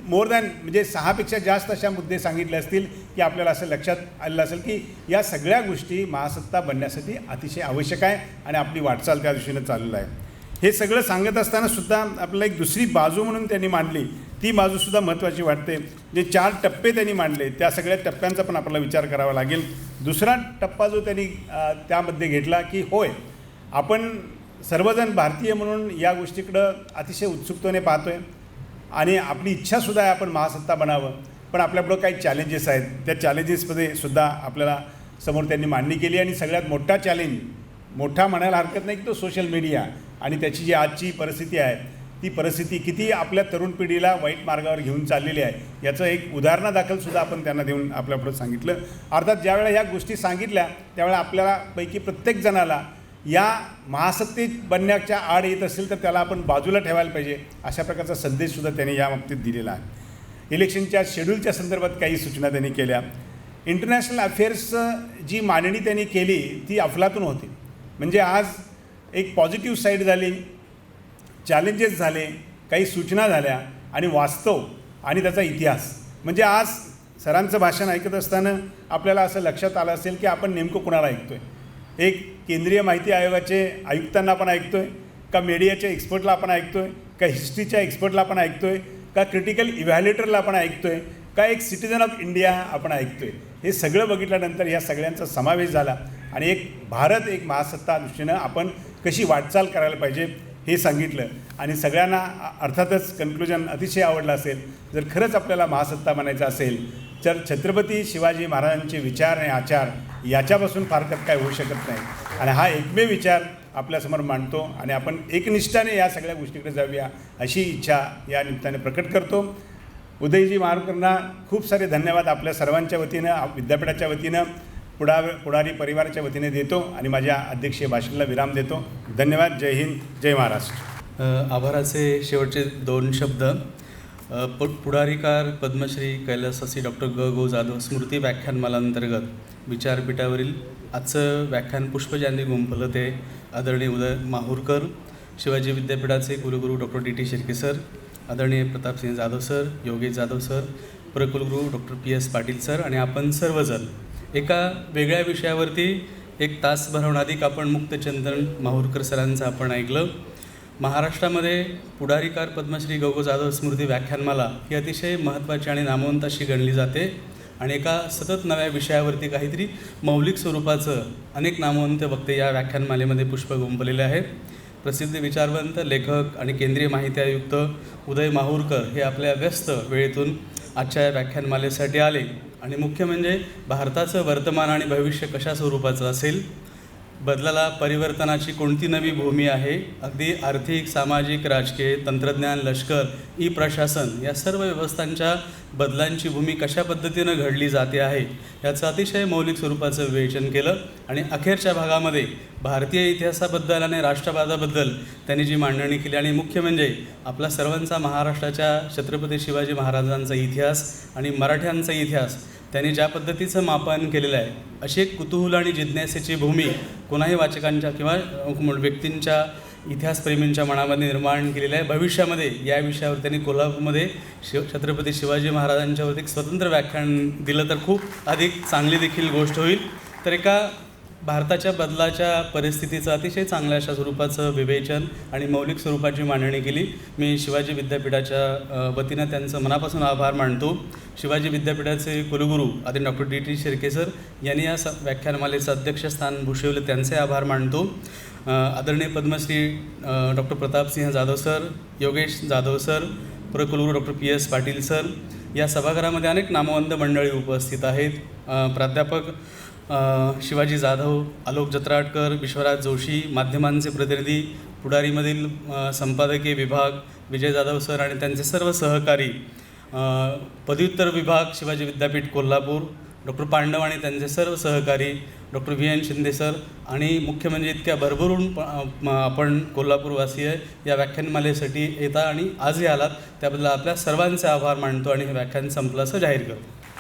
मोर दॅन म्हणजे 6पेक्षा जास्त अशा मुद्दे सांगितले असतील की आपल्याला असं लक्षात आलेलं असेल की या सगळ्या गोष्टी महासत्ता बनण्यासाठी अतिशय आवश्यक आहे आणि आपली वाटचाल त्या दिशेनं चाललेलं आहे. हे सगळं सांगत असताना सुद्धा आपल्याला एक दुसरी बाजू म्हणून त्यांनी मांडली, ती बाजूसुद्धा महत्त्वाची वाटते. जे 4 टप्पे त्यांनी मांडले त्या सगळ्या टप्प्यांचा पण आपल्याला विचार करावा लागेल. दुसरा टप्पा जो त्यांनी त्यामध्ये घेतला की होय, आपण सर्वजण भारतीय म्हणून या गोष्टीकडं अतिशय उत्सुकतेने पाहतो आहे आणि आपली इच्छासुद्धा आहे आपण महासत्ता बनावं. पण आपल्यापुढं काही चॅलेंजेस आहेत, त्या चॅलेंजेसमध्ये सुद्धा आपल्याला समोर त्यांनी मांडणी केली. आणि सगळ्यात मोठा चॅलेंज, मोठा म्हणायला हरकत नाही की तो सोशल मीडिया आणि त्याची जी आजची परिस्थिती आहे, ती परिस्थिती किती आपल्या तरुण पिढीला वाईट मार्गावर घेऊन चाललेली आहे याचं एक उदाहरणादाखलसुद्धा आपण त्यांना देऊन आपल्यापुढं सांगितलं. अर्थात ज्यावेळेला ह्या गोष्टी सांगितल्या त्यावेळेला आपल्याला पैकी प्रत्येक जणाला या महासत्तेत बनण्याच्या आड येत असेल तर त्याला आपण बाजूला ठेवायला पाहिजे, अशा प्रकारचा संदेशसुद्धा त्यांनी या बाबतीत दिलेला आहे. इलेक्शनच्या शेड्यूलच्या संदर्भात काही सूचना त्यांनी केल्या. इंटरनॅशनल अफेअर्सचं जी मांडणी त्यांनी केली ती अफलातून होती. म्हणजे आज एक पॉझिटिव्ह साईड झाली, चॅलेंजेस झाले, काही सूचना झाल्या आणि वास्तव आणि त्याचा इतिहास. म्हणजे आज सरांचं भाषण ऐकत असताना आपल्याला असं लक्षात आलं असेल की आपण नेमकं कुणाला ऐकतो आहे. एक केंद्रीय माहिती आयोगाचे आयुक्तांना आपण ऐकतो आहे का, मीडियाच्या एक्सपर्टला आपण ऐकतो आहे का, हिस्ट्रीच्या एक्सपर्टला आपण ऐकतो आहे का, क्रिटिकल इव्हॅल्युएटरला आपण ऐकतो आहे का, एक सिटिझन ऑफ इंडिया आपण ऐकतो आहे. हे सगळं बघितल्यानंतर या सगळ्यांचा समावेश झाला आणि एक भारत, एक महासत्ता दृष्टीनं आपण कशी वाटचाल करायला पाहिजे हे सांगितलं. आणि सगळ्यांना अर्थातच कन्क्लुजन अतिशय आवडलं असेल. जर खरंच आपल्याला महासत्ता बनायचं असेल तर छत्रपती शिवाजी महाराजांचे विचार आणि आचार याच्यापासून फारकत काय होऊ शकत नाही. आणि हा एकमेव विचार आपल्यासमोर मांडतो आणि आपण एकनिष्ठाने या सगळ्या गोष्टीकडे जाऊया अशी इच्छा या निमित्ताने प्रकट करतो. उदयजी मारुकरांना खूप सारे धन्यवाद आपल्या सर्वांच्या वतीनं, विद्यापीठाच्या वतीनं, पुढारी परिवाराच्या वतीने देतो आणि माझ्या अध्यक्षीय भाषणाला विराम देतो. धन्यवाद. जय हिंद, जय महाराष्ट्र. आभाराचे शेवटचे 2 शब्द. पुढारीकार पद्मश्री कैलासवासी डॉक्टर गो जाधव स्मृती व्याख्यानमालांतर्गत विचारपीठावरील आजचं व्याख्यान पुष्पजांनी गुंफलं ते आदरणीय उदय माहूरकर, शिवाजी विद्यापीठाचे कुलगुरू डॉक्टर DT शिर्के सर, आदरणीय प्रतापसिंह जाधव सर, योगेश जाधव सर, प्रकुलगुरू डॉक्टर PS पाटील सर आणि आपण सर्वजण एका वेगळ्या विषयावरती 1 तास भरवणाधिक आपण मुक्तचिंतन माहूरकर सरांचं आपण ऐकलं. महाराष्ट्रामध्ये पुढारीकार पद्मश्री गो जाधव स्मृती व्याख्यानमाला ही अतिशय महत्त्वाची आणि नामवंत अशी गणली जाते आणि एका सतत नव्या विषयावरती काहीतरी मौलिक स्वरूपाचं अनेक नामवंत वक्ते या व्याख्यानमालेमध्ये पुष्प गुंफलेले आहेत. प्रसिद्ध विचारवंत लेखक आणि केंद्रीय माहिती आयुक्त उदय माहूरकर हे आपल्या व्यस्त वेळेतून आजच्या या व्याख्यानमालेसाठी आले आणि मुख्य म्हणजे भारताचं वर्तमान आणि भविष्य कशा स्वरूपाचं असेल, बदलाला परिवर्तनाची कोणती नवी भूमी आहे, अगदी आर्थिक, सामाजिक, राजकीय, तंत्रज्ञान, लष्कर, प्रशासन या सर्व व्यवस्थांच्या बदलांची भूमी कशा पद्धतीनं घडली जाते आहे याचं अतिशय मौलिक स्वरूपाचं विवेचन केलं. आणि अखेरच्या भागामध्ये भारतीय इतिहासाबद्दल आणि राष्ट्रवादाबद्दल त्यांनी जी मांडणी केली आणि मुख्य म्हणजे आपला सर्वांचा महाराष्ट्राच्या छत्रपती शिवाजी महाराजांचा इतिहास आणि मराठ्यांचा इतिहास त्यांनी ज्या पद्धतीचं मापन केलेलं आहे, अशी एक कुतूहल आणि जिज्ञासेची भूमी कोणाही वाचकांच्या किंवा व्यक्तींच्या, इतिहासप्रेमींच्या मनामध्ये निर्माण केलेलं आहे. भविष्यामध्ये या विषयावर त्यांनी कोल्हापूरमध्ये छत्रपती शिवाजी महाराजांच्यावरती एक स्वतंत्र व्याख्यान दिलं तर खूप अधिक चांगली देखील गोष्ट होईल. तर एका भारताच्या बदलाच्या परिस्थितीचं अतिशय चांगल्या अशा स्वरूपाचं विवेचन आणि मौलिक स्वरूपाची मांडणी केली. मी शिवाजी विद्यापीठाच्या वतीनं त्यांचं मनापासून आभार मानतो. शिवाजी विद्यापीठाचे कुलगुरू आदरणीय डॉक्टर DT शिर्के सर यांनी या व्याख्यानमालेचं अध्यक्षस्थान भूषवलं, त्यांचे आभार मानतो. आदरणीय Padmashri doctor Pratapsinh Jadhav sir, Yogesh Jadhav sir, प्रकुलगुरू डॉक्टर PS पाटील सर, या सभागृहामध्ये अनेक नामवंत मंडळी उपस्थित आहेत. प्राध्यापक शिवाजी जाधव, आलोक जत्राटकर, विश्वराज जोशी, माध्यमांचे प्रतिनिधी, पुढारीमधील संपादकीय विभाग, विजय जाधव सर आणि त्यांचे सर्व सहकारी, पदव्युत्तर विभाग शिवाजी विद्यापीठ कोल्हापूर, डॉक्टर पांडव आणि त्यांचे सर्व सहकारी, डॉक्टर VN शिंदे सर आणि मुख्य म्हणजे इतक्या भरभरून आपण कोल्हापूरवासीय या व्याख्यानमालेसाठी येता आणि आजही आलात त्याबद्दल आपल्या सर्वांचे आभार मानतो आणि हे व्याख्यान संपलं असं जाहीर करतो.